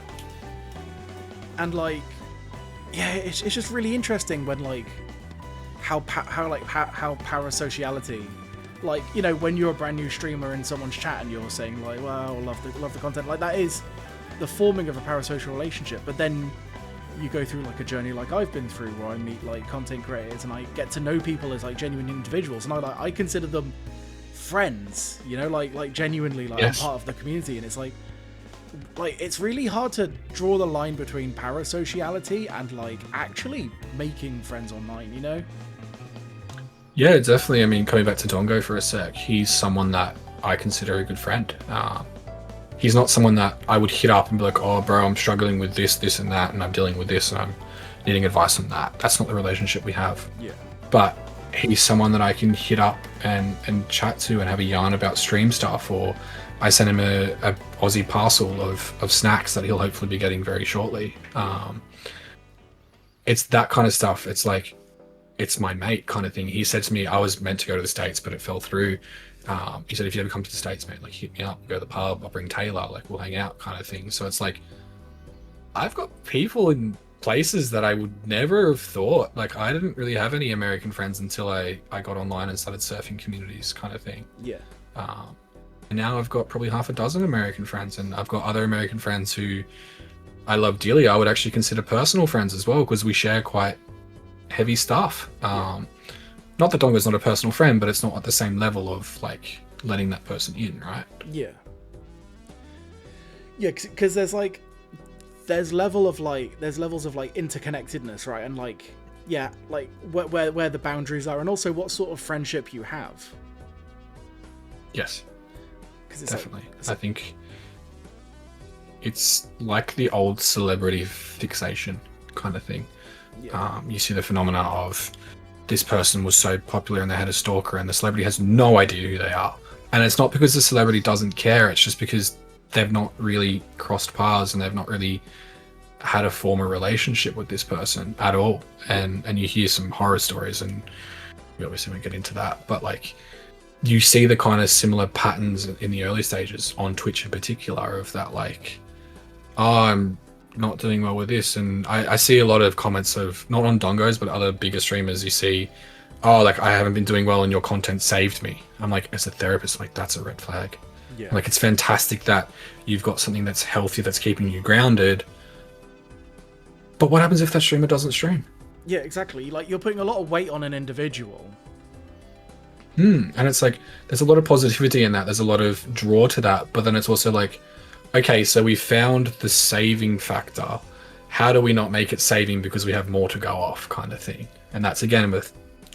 And like, yeah, it's just really interesting when like how parasociality, like, you know, when you're a brand new streamer in someone's chat and you're saying like, wow, love the content, like, that is the forming of a parasocial relationship. But then you go through like a journey like I've been through, where I meet like content creators and I get to know people as like genuine individuals, and I consider them friends, you know, like genuinely, like, yes. I'm part of the community. And it's like it's really hard to draw the line between parasociality and like actually making friends online, you know? Yeah, definitely. I mean, coming back to Dongo for a sec, he's someone that I consider a good friend. He's not someone that I would hit up and be like, oh, bro, I'm struggling with this, and that, and I'm dealing with this, and I'm needing advice on that. That's not the relationship we have. Yeah. But he's someone that I can hit up and chat to and have a yarn about stream stuff, or I send him a Aussie parcel of snacks that he'll hopefully be getting very shortly. It's that kind of stuff. It's like, it's my mate kind of thing. He said to me, I was meant to go to the States, but it fell through. He said, if you ever come to the States, mate, like, hit me up, go to the pub, I'll bring Taylor, like, we'll hang out kind of thing. So it's like, I've got people in places that I would never have thought. Like, I didn't really have any American friends until I got online and started surfing communities kind of thing. Yeah. And now I've got probably half a dozen American friends, and I've got other American friends who I love dearly. I would actually consider personal friends as well, because we share quite heavy stuff. Not that Dongo's not a personal friend, but it's not at the same level of like letting that person in, right? Yeah. Yeah, because there's levels of like interconnectedness, right? And like, yeah, like where the boundaries are, and also what sort of friendship you have. Yes. Definitely. I think it's like the old celebrity fixation kind of thing. Yeah. You see the phenomena of this person was so popular and they had a stalker, and the celebrity has no idea who they are. And it's not because the celebrity doesn't care, it's just because they've not really crossed paths and they've not really had a former relationship with this person at all. And you hear some horror stories, and we obviously won't get into that, but like, you see the kind of similar patterns in the early stages on Twitch in particular, of that like, oh, I'm not doing well with this. And I see a lot of comments of, not on Dongos, but other bigger streamers, you see, oh, like, I haven't been doing well and your content saved me. I'm like, as a therapist, like, that's a red flag. Yeah. Like, it's fantastic that you've got something that's healthy, that's keeping you grounded. But what happens if that streamer doesn't stream? Yeah, exactly. Like, you're putting a lot of weight on an individual And it's like, there's a lot of positivity in that. There's a lot of draw to that. But then it's also like, okay, so we found the saving factor. How do we not make it saving because we have more to go off, kind of thing? And that's again with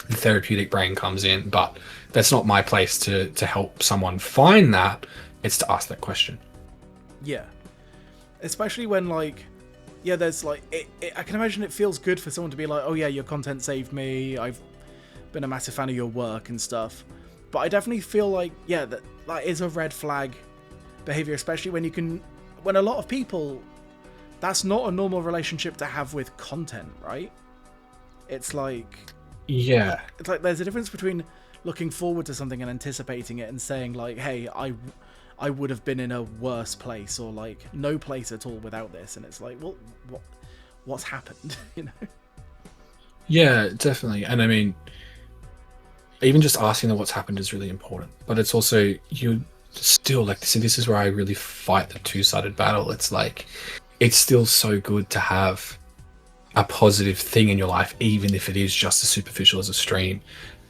the therapeutic brain comes in. But that's not my place to help someone find that. It's to ask that question. Yeah. Especially when, like, yeah, there's like, I can imagine it feels good for someone to be like, oh yeah, your content saved me. I've been a massive fan of your work and stuff. But I definitely feel like, yeah, that is a red flag behavior, especially when a lot of people, that's not a normal relationship to have with content, right? It's like, Yeah. it's like there's a difference between looking forward to something and anticipating it and saying like, hey, I would have been in a worse place, or like no place at all without this. And it's like, well, what's happened? You know? Yeah, definitely. And I mean, even just asking them what's happened is really important. But it's also, you still, like, see, this is where I really fight the two-sided battle. It's like, it's still so good to have a positive thing in your life, even if it is just as superficial as a stream.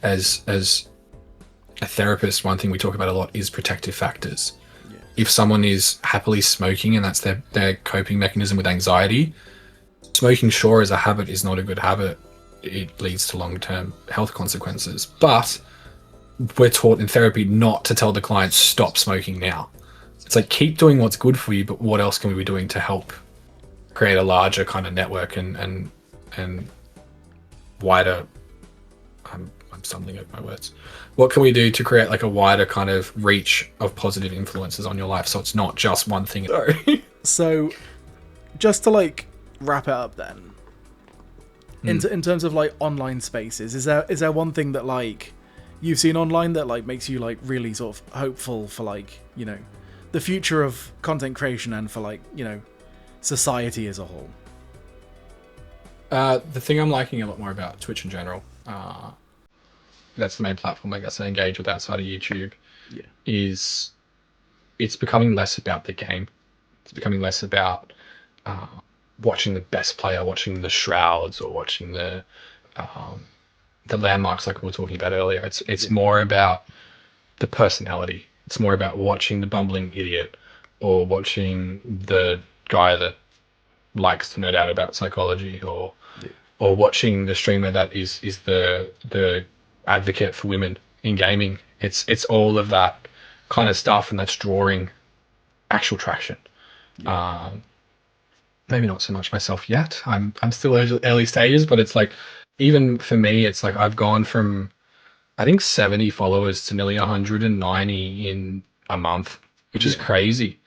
As a therapist, one thing we talk about a lot is protective factors. Yeah. If someone is happily smoking and that's their coping mechanism with anxiety, smoking, sure, as a habit is not a good habit. It leads to long-term health consequences. But we're taught in therapy not to tell the client, stop smoking now. It's like, keep doing what's good for you, but what else can we be doing to help create a larger kind of network and wider... I'm stumbling over my words. What can we do to create like a wider kind of reach of positive influences on your life, so it's not just one thing? Sorry. So, just to like wrap it up then, in terms of like online spaces, is there one thing that like you've seen online that like makes you like really sort of hopeful for like, you know, the future of content creation and for like, you know, society as a whole? The thing I'm liking a lot more about Twitch in general, that's the main platform I guess I engage with outside of YouTube, is it's becoming less about the game. It's becoming less about watching the best player, watching the shrouds, or watching the landmarks like we were talking about earlier. It's more about the personality. It's more about watching the bumbling idiot, or watching the guy that likes to nerd out about psychology, or watching the streamer that is the advocate for women in gaming. It's all of that kind of stuff, and that's drawing actual traction. Maybe not so much myself yet. I'm still early stages, but it's like, even for me, it's like I've gone from, I think, 70 followers to nearly 190 in a month, which is crazy.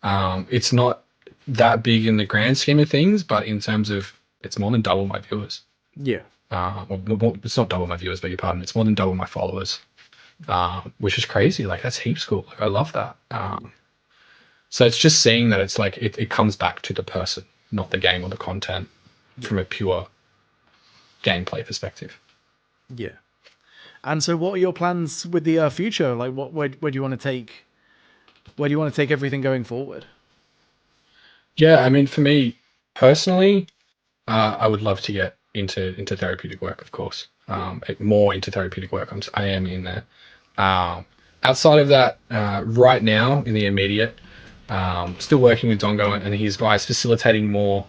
It's not that big in the grand scheme of things, but in terms of, it's more than double my viewers. Yeah. Well, it's not double my viewers, beg your pardon. It's more than double my followers, which is crazy. Like, that's heaps cool. Like, I love that. So it's just seeing that it's like, it comes back to the person, not the game or the content, from a pure gameplay perspective. Yeah. And so what are your plans with the future? Like, where do you want to take everything going forward? Yeah, I mean, for me personally, I would love to get into therapeutic work, of course. More into therapeutic work. I am in there. Outside of that, right now, in the immediate, still working with Dongo and his guys, facilitating more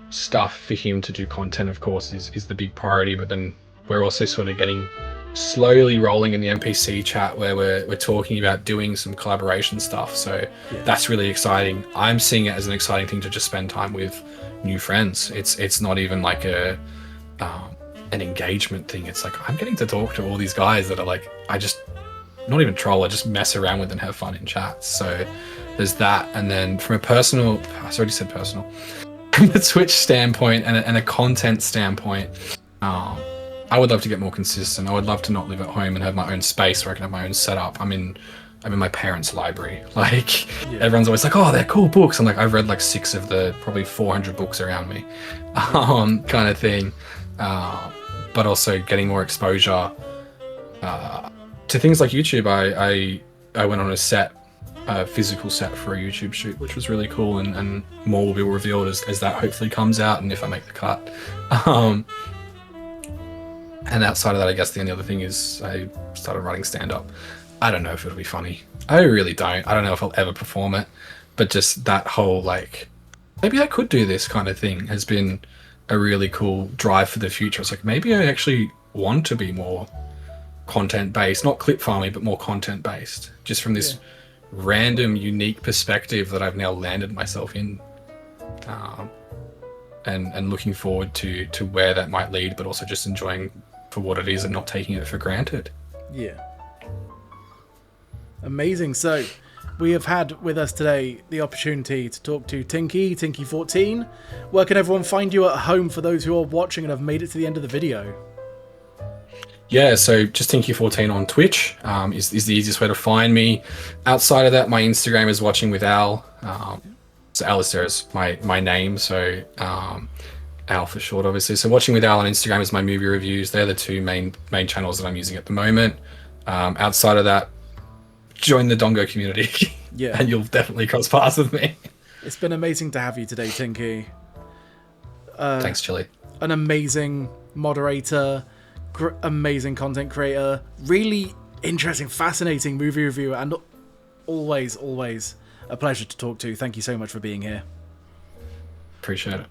stuff for him to do. Content, of course, is the big priority, but then we're also sort of getting slowly rolling in the NPC chat, where we're talking about doing some collaboration stuff. So that's really exciting. I'm seeing it as an exciting thing to just spend time with new friends. It's not even like an engagement thing. It's like, I'm getting to talk to all these guys that are like, I just not even troll, I just mess around with and have fun in chats. So there's that. And then from a personal, I already said personal, from a Twitch standpoint and a content standpoint, I would love to get more consistent. I would love to not live at home and have my own space where I can have my own setup. I'm in my parents' library. Like, everyone's always like, oh, they're cool books. I'm like, I've read like 6 of the probably 400 books around me, kind of thing. But also getting more exposure to things like YouTube. I went on a physical set for a YouTube shoot, which was really cool, and more will be revealed as that hopefully comes out, and if I make the cut. And outside of that, I guess the only other thing is I started writing stand-up. I don't know if it'll be funny. I really don't. I don't know if I'll ever perform it. But just that whole, like, maybe I could do this kind of thing has been a really cool drive for the future. It's like, maybe I actually want to be more content-based, not clip farming, but more content-based. Just from this random, unique perspective that I've now landed myself in. And looking forward to where that might lead, but also just enjoying for what it is and not taking it for granted. Yeah. Amazing. So we have had with us today the opportunity to talk to Tinky14. Where can everyone find you at home for those who are watching and have made it to the end of the video? Yeah, so just Tinky14 on Twitch is the easiest way to find me. Outside of that, my Instagram is Watching with Al. So Alistair is my name, so Al for short, obviously. So Watching with Al on Instagram is my movie reviews. They're the two main channels that I'm using at the moment. Outside of that, join the Dongo community, and you'll definitely cross paths with me. It's been amazing to have you today, Tinky. Thanks, Chili. An amazing moderator, amazing content creator, really interesting, fascinating movie reviewer, and always a pleasure to talk to. Thank you so much for being here. Appreciate it.